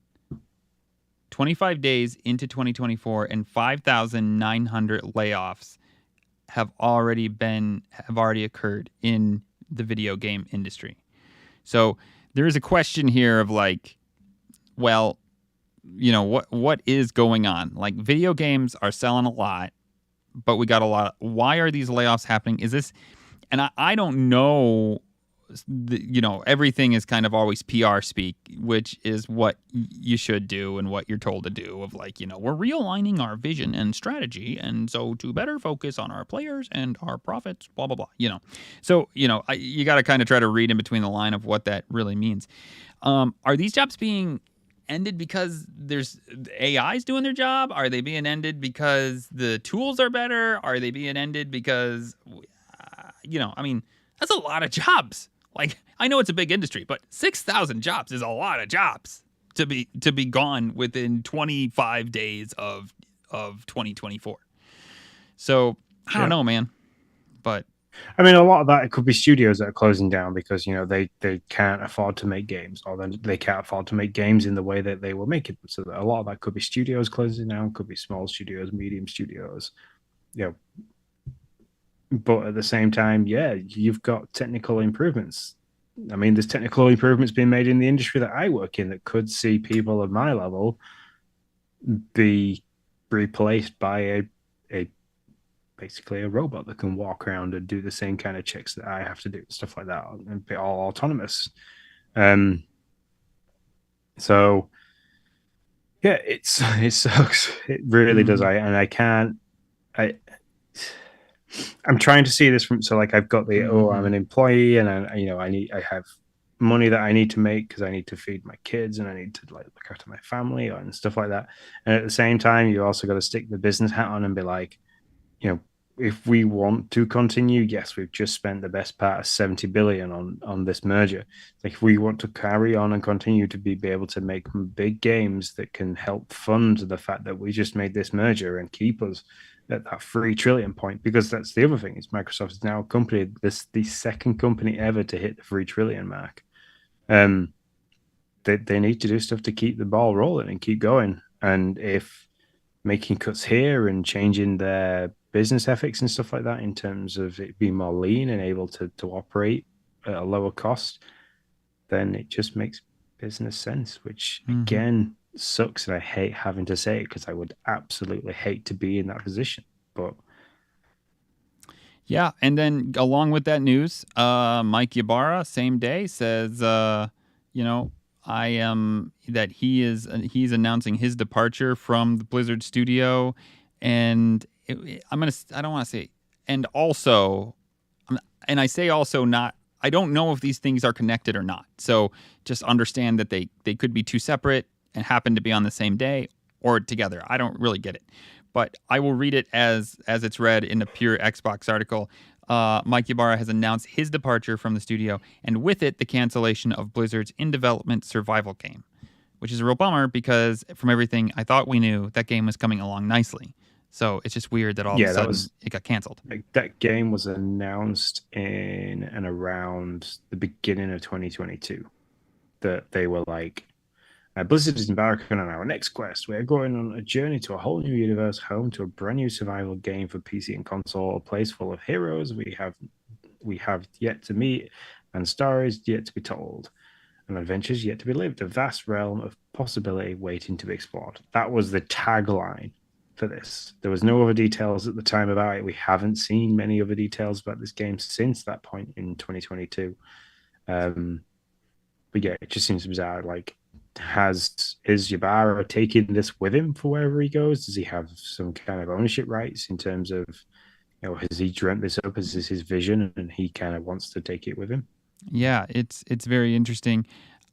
25 days into 2024, and 5,900 layoffs have already occurred in the video game industry. So there is a question here of like, well, what is going on? Like, video games are selling a lot, but we got a lot. Why are these layoffs happening? Is this, and I don't know, everything is kind of always PR speak, which is what you should do and what you're told to do, of like, we're realigning our vision and strategy, and so to better focus on our players and our profits, blah, blah, blah, So, you got to kind of try to read in between the line of what that really means. Are these jobs being ended because there's AI's doing their job? Are they being ended because the tools are better? Are they being ended because, that's a lot of jobs. Like, I know it's a big industry, but 6,000 jobs is a lot of jobs to be gone within 25 days of 2024. So I don't know, man. But I mean, a lot of that, it could be studios that are closing down because they can't afford to make games, or then they can't afford to make games in the way that they were making. So a lot of that could be studios closing down, could be small studios, medium studios, But at the same time, yeah, you've got technical improvements. I mean, there's technical improvements being made in the industry that I work in that could see people of my level be replaced by a basically a robot that can walk around and do the same kind of checks that I have to do, stuff like that, and be all autonomous. So yeah, it sucks. It really does. I'm trying to see this from, so like I've got I'm an employee, and I have money that I need to make because I need to feed my kids and I need to like look after my family and stuff like that. And at the same time, you also got to stick the business hat on and be like, if we want to continue, yes, we've just spent the best part of 70 billion on this merger. Like, if we want to carry on and continue to be able to make big games that can help fund the fact that we just made this merger and keep us at that 3 trillion point, because that's the other thing, is Microsoft is now a company, the second company ever to hit the 3 trillion mark. They need to do stuff to keep the ball rolling and keep going. And if making cuts here and changing their business ethics and stuff like that in terms of it being more lean and able to operate at a lower cost, then it just makes business sense, which again sucks, and I hate having to say it because I would absolutely hate to be in that position. But Yeah, and then along with that news, Mike Ybarra, same day, says, you know, I am that he's announcing his departure from the Blizzard studio, and I don't want to say, and also, and I say also not. I don't know if these things are connected or not. So just understand that they could be two separate and happen to be on the same day or together. I don't really get it, but I will read it as it's read in the pure Xbox article. Mike Ybarra has announced his departure from the studio, and with it, the cancellation of Blizzard's in-development survival game, which is a real bummer because from everything I thought we knew, that game was coming along nicely. So it's just weird that all of a sudden it got canceled. like, that game was announced in and around the beginning of 2022 that they were like, Blizzard is embarking on our next quest. We're going on a journey to a whole new universe, home to a brand new survival game for PC and console, a place full of heroes we have yet to meet, and stories yet to be told, and adventures yet to be lived. A vast realm of possibility waiting to be explored. That was the tagline for this. There was no other details at the time about it. We haven't seen many other details about this game since that point in 2022. But yeah, it just seems bizarre. Like, is Ybarra taking this with him for wherever he goes? Does he have some kind of ownership rights in terms of, has he dreamt this up? Is this his vision and he kind of wants to take it with him? Yeah, it's very interesting.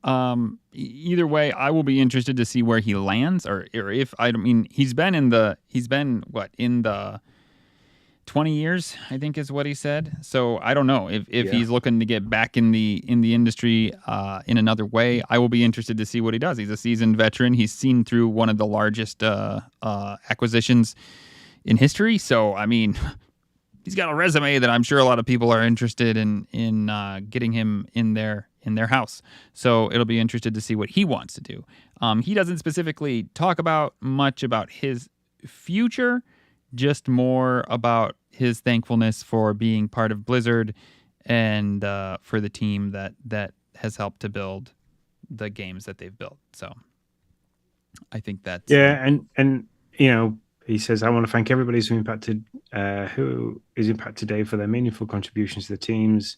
Either way, I will be interested to see where he lands, or if I mean he's been in the 20 years, I think is what he said. So I don't know if he's looking to get back in the industry in another way. I will be interested to see what he does. He's a seasoned veteran. He's seen through one of the largest acquisitions in history. So I mean, he's got a resume that I'm sure a lot of people are interested in getting him in their house. So it'll be interested to see what he wants to do. He doesn't specifically talk about much about his future, just more about his thankfulness for being part of Blizzard and for the team that has helped to build the games that they've built. So I think that's and he says, I want to thank everybody who is impacted today for their meaningful contributions to the teams,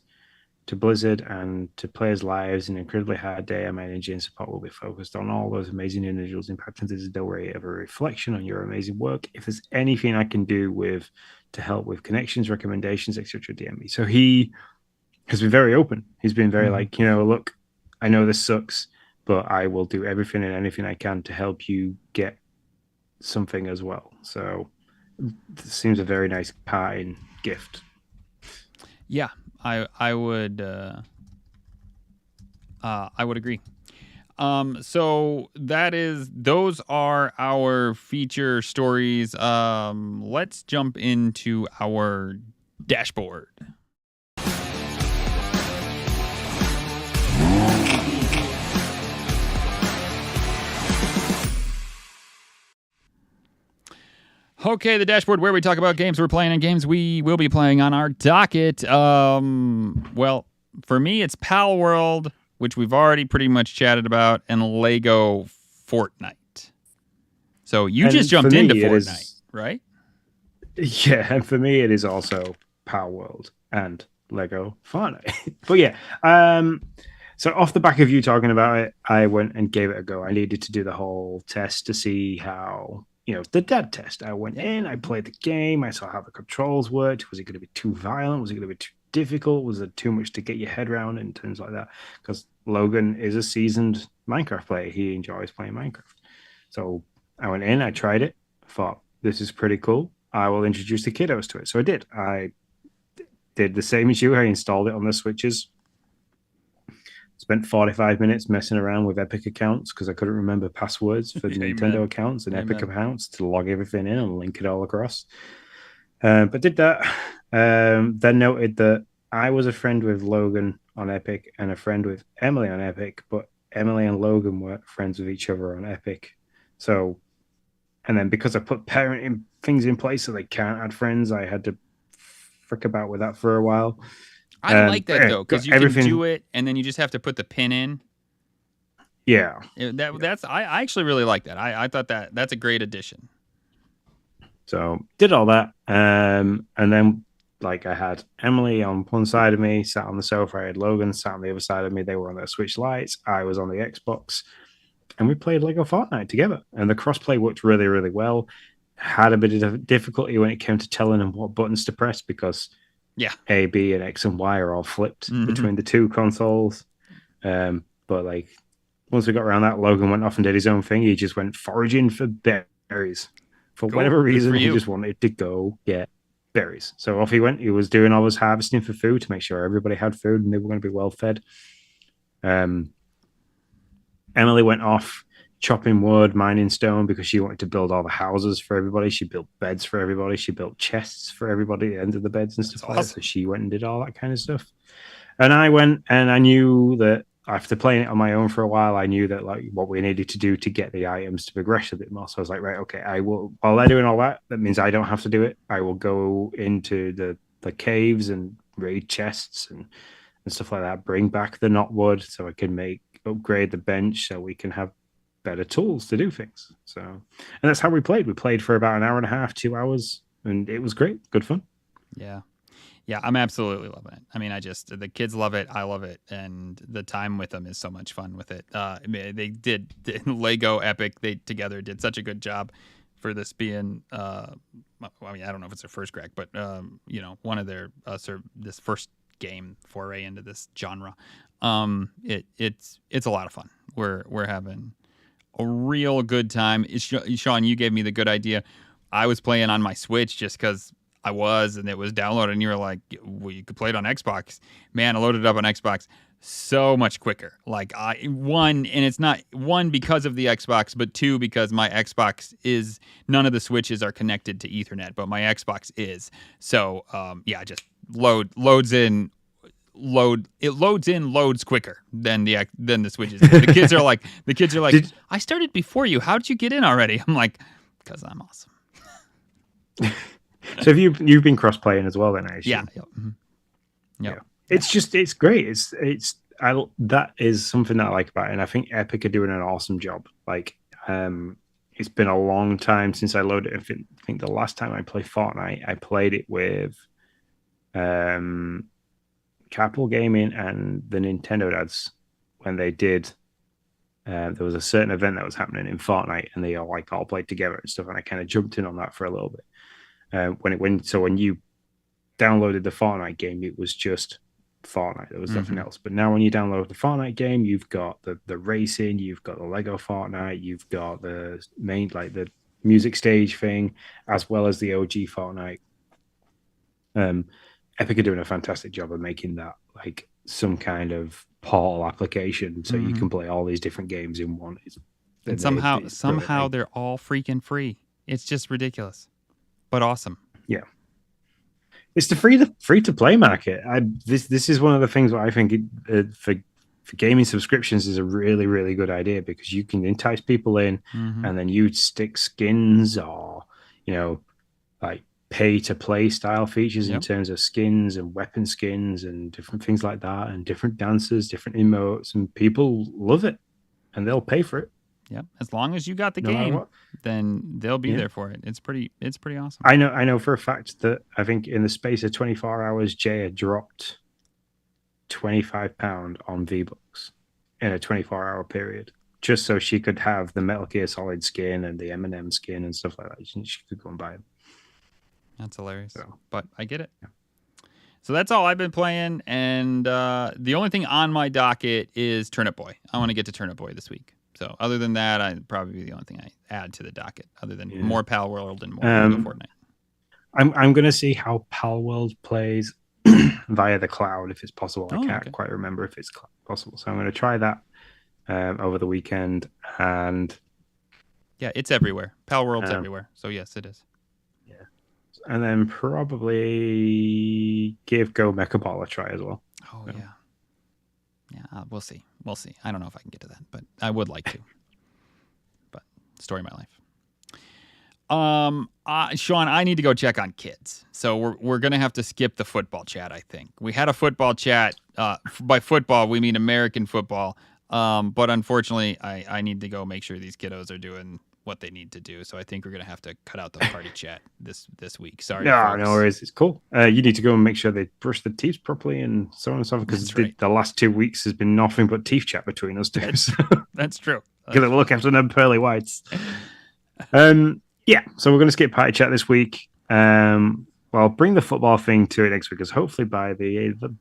to Blizzard, and to players' lives. An incredibly hard day. My energy and support will be focused on all those amazing individuals impacted. This is the way of a reflection on your amazing work. If there's anything I can do to help with connections, recommendations, etc., DM me. So he has been very open. He's been very like, look, I know this sucks, but I will do everything and anything I can to help you get something as well. So it seems a very nice parting gift. Yeah, I would agree. So those are our feature stories. Let's jump into our dashboard. Okay, the dashboard where we talk about games we're playing and games we will be playing on our docket. Well, for me, it's Palworld, which we've already pretty much chatted about, and Lego Fortnite. So you just jumped into Fortnite, right? Yeah, and for me, it is also Palworld and Lego Fortnite. But yeah, so off the back of you talking about it, I went and gave it a go. I needed to do the whole test to see how, the dad test. I went in, I played the game, I saw how the controls worked. Was it going to be too violent? Was it going to be too difficult? Was it too much to get your head around and things like that? Because Logan is a seasoned Minecraft player. He enjoys playing Minecraft. So I went in, I tried it, thought, this is pretty cool. I will introduce the kiddos to it. So I did. I did the same as you. I installed it on the Switches. Spent 45 minutes messing around with Epic accounts because I couldn't remember passwords for Nintendo accounts and Epic accounts to log everything in and link it all across. But did that. Then noted that I was a friend with Logan on Epic and a friend with Emily on Epic, but Emily and Logan weren't friends with each other on Epic. So, and then because I put parenting things in place so they can't add friends, I had to frick about with that for a while. I like that though, because you can do it and then you just have to put the pin in. Yeah. I actually really like that. I thought that's a great addition. So did all that, and then like I had Emily on one side of me, sat on the sofa. I had Logan sat on the other side of me. They were on their Switch lights. I was on the Xbox, and we played Lego Fortnite together. And the crossplay worked really, really well. Had a bit of difficulty when it came to telling them what buttons to press because A, B, and X and Y are all flipped between the two consoles. But like once we got around that, Logan went off and did his own thing. He just went foraging for berries. For whatever reason, he just wanted to go get berries. So off he went. He was doing all his harvesting for food to make sure everybody had food and they were going to be well fed. Emily went off chopping wood, mining stone because she wanted to build all the houses for everybody. She built beds for everybody. She built chests for everybody, the ends of the beds and stuff like that. So she went and did all that kind of stuff. And I went and I knew that after playing it on my own for a while, I knew that like what we needed to do to get the items to progress a bit more. So I was like, right, okay, I will. While they're doing all that, that means I don't have to do it. I will go into the caves and raid chests and stuff like that. Bring back the knotwood so I can upgrade the bench so we can have better tools to do things. So, and that's how we played. We played for about an hour and a half, 2 hours, and it was great. Good fun. Yeah, I'm absolutely loving it. I mean, the kids love it. I love it. And the time with them is so much fun with it. They did Lego Epic. They together did such a good job for this being, I mean, I don't know if it's their first crack, but, one of their, this first game foray into this genre. It's a lot of fun. We're having a real good time. Sean, you gave me the good idea. I was playing on my Switch just because and it was downloaded, and you were like, well, you could play it on Xbox. Man, I loaded it up on Xbox so much quicker. Like and it's not one because of the Xbox, but two because my Xbox none of the Switches are connected to Ethernet, but my Xbox is. So just loads in, loads quicker than the Switches. The kids are like, I started before you. How did you get in already? I'm like, because I'm awesome. So have you've been cross playing as well then? I assume? Yeah. Mm-hmm. Yeah. It's great. That is something that I like about it, and I think Epic are doing an awesome job. Like, it's been a long time since I loaded it. I think the last time I played Fortnite, I played it with Capital Gaming and the Nintendo dads when they did. There was a certain event that was happening in Fortnite, and they all played together and stuff. And I kind of jumped in on that for a little bit. When you downloaded the Fortnite game, it was just Fortnite. There was nothing else. But now when you download the Fortnite game, you've got the racing, you've got the Lego Fortnite, you've got the main the music stage thing, as well as the OG Fortnite. Epic are doing a fantastic job of making that like some kind of portal application, so you can play all these different games in one. And somehow they're all freaking free. It's just ridiculous. But awesome. Yeah, it's the free to play market. This is one of the things that I think for gaming subscriptions is a really, really good idea, because you can entice people in, and then you stick skins or like pay to play style features in terms of skins and weapon skins and different things like that, and different dancers, different emotes, and people love it and they'll pay for it. Yeah, as long as you got the game, then they'll be there for it. It's pretty awesome. I know for a fact that I think in the space of 24 hours, Jay had dropped £25 on V-Bucks in a 24-hour period, just so she could have the Metal Gear Solid skin and the M&M skin and stuff like that. She could go and buy them. That's hilarious. But I get it. Yeah. So that's all I've been playing, and the only thing on my docket is Turnip Boy. I want to get to Turnip Boy this week. So other than that, I'd probably be the only thing I add to the docket, other than more Palworld and more Fortnite. I'm going to see how Palworld plays via the cloud, if it's possible. I can't quite remember if it's possible. So I'm going to try that over the weekend. And yeah, it's everywhere. Palworld's everywhere. So yes, it is. Yeah. And then probably give Go Mecha Ball a try as well. Oh, yeah. Yeah, we'll see. I don't know if I can get to that, but I would like to. But story of my life. Sean, I need to go check on kids. So we're gonna have to skip the football chat. I think we had a football chat. By football, we mean American football. But unfortunately, I need to go make sure these kiddos are doing what they need to do. So I think we're gonna have to cut out the party chat this week. Sorry, No, folks. no worries. It's cool. You need to go and make sure they brush their teeth properly and so on and so forth, because the last 2 weeks has been nothing but teeth chat between us two. That's true. Get a look after them pearly whites. Yeah, so we're going to skip party chat this week. Well, bring the football thing to it next week, because hopefully by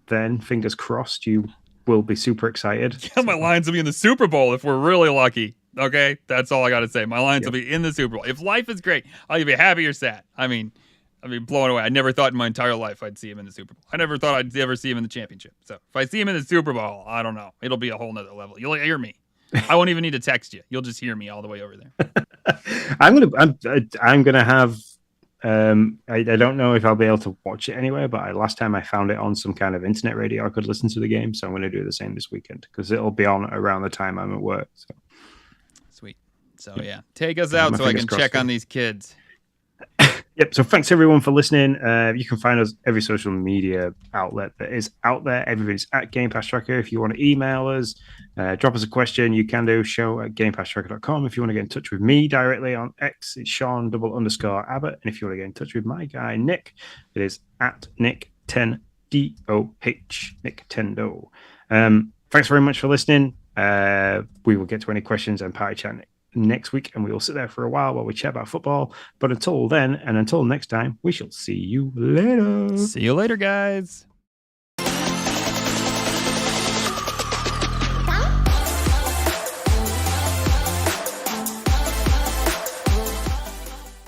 then, fingers crossed, you will be super excited. Yeah, my Lions will be in the Super Bowl if we're really lucky. Okay, that's all I got to say. My Lions will be in the Super Bowl. If life is great, I'll either be happy or sad. I mean, blown away. I never thought in my entire life I'd see him in the Super Bowl. I never thought I'd ever see him in the championship. So if I see him in the Super Bowl, I don't know. It'll be a whole nother level. You'll hear me. I won't even need to text you. You'll just hear me all the way over there. I'm gonna have. I don't know if I'll be able to watch it anywhere, but last time I found it on some kind of internet radio I could listen to the game, so I'm going to do the same this weekend because it'll be on around the time I'm at work. So. Sweet. So yeah, take us out so I can check on these kids. Yep. So thanks everyone for listening. You can find us every social media outlet that is out there. Everybody's at Game Pass Tracker. If you want to email us, drop us a question, you can do show@gamepasstracker.com. If you want to get in touch with me directly on X, it's Sean_Abbott. And if you want to get in touch with my guy Nick, it is at Nick10DOH. Nick10Do. Thanks very much for listening. We will get to any questions and party chat next week, and we will sit there for a while we chat about football. But until then, and until next time, we shall see you later. See you later, guys.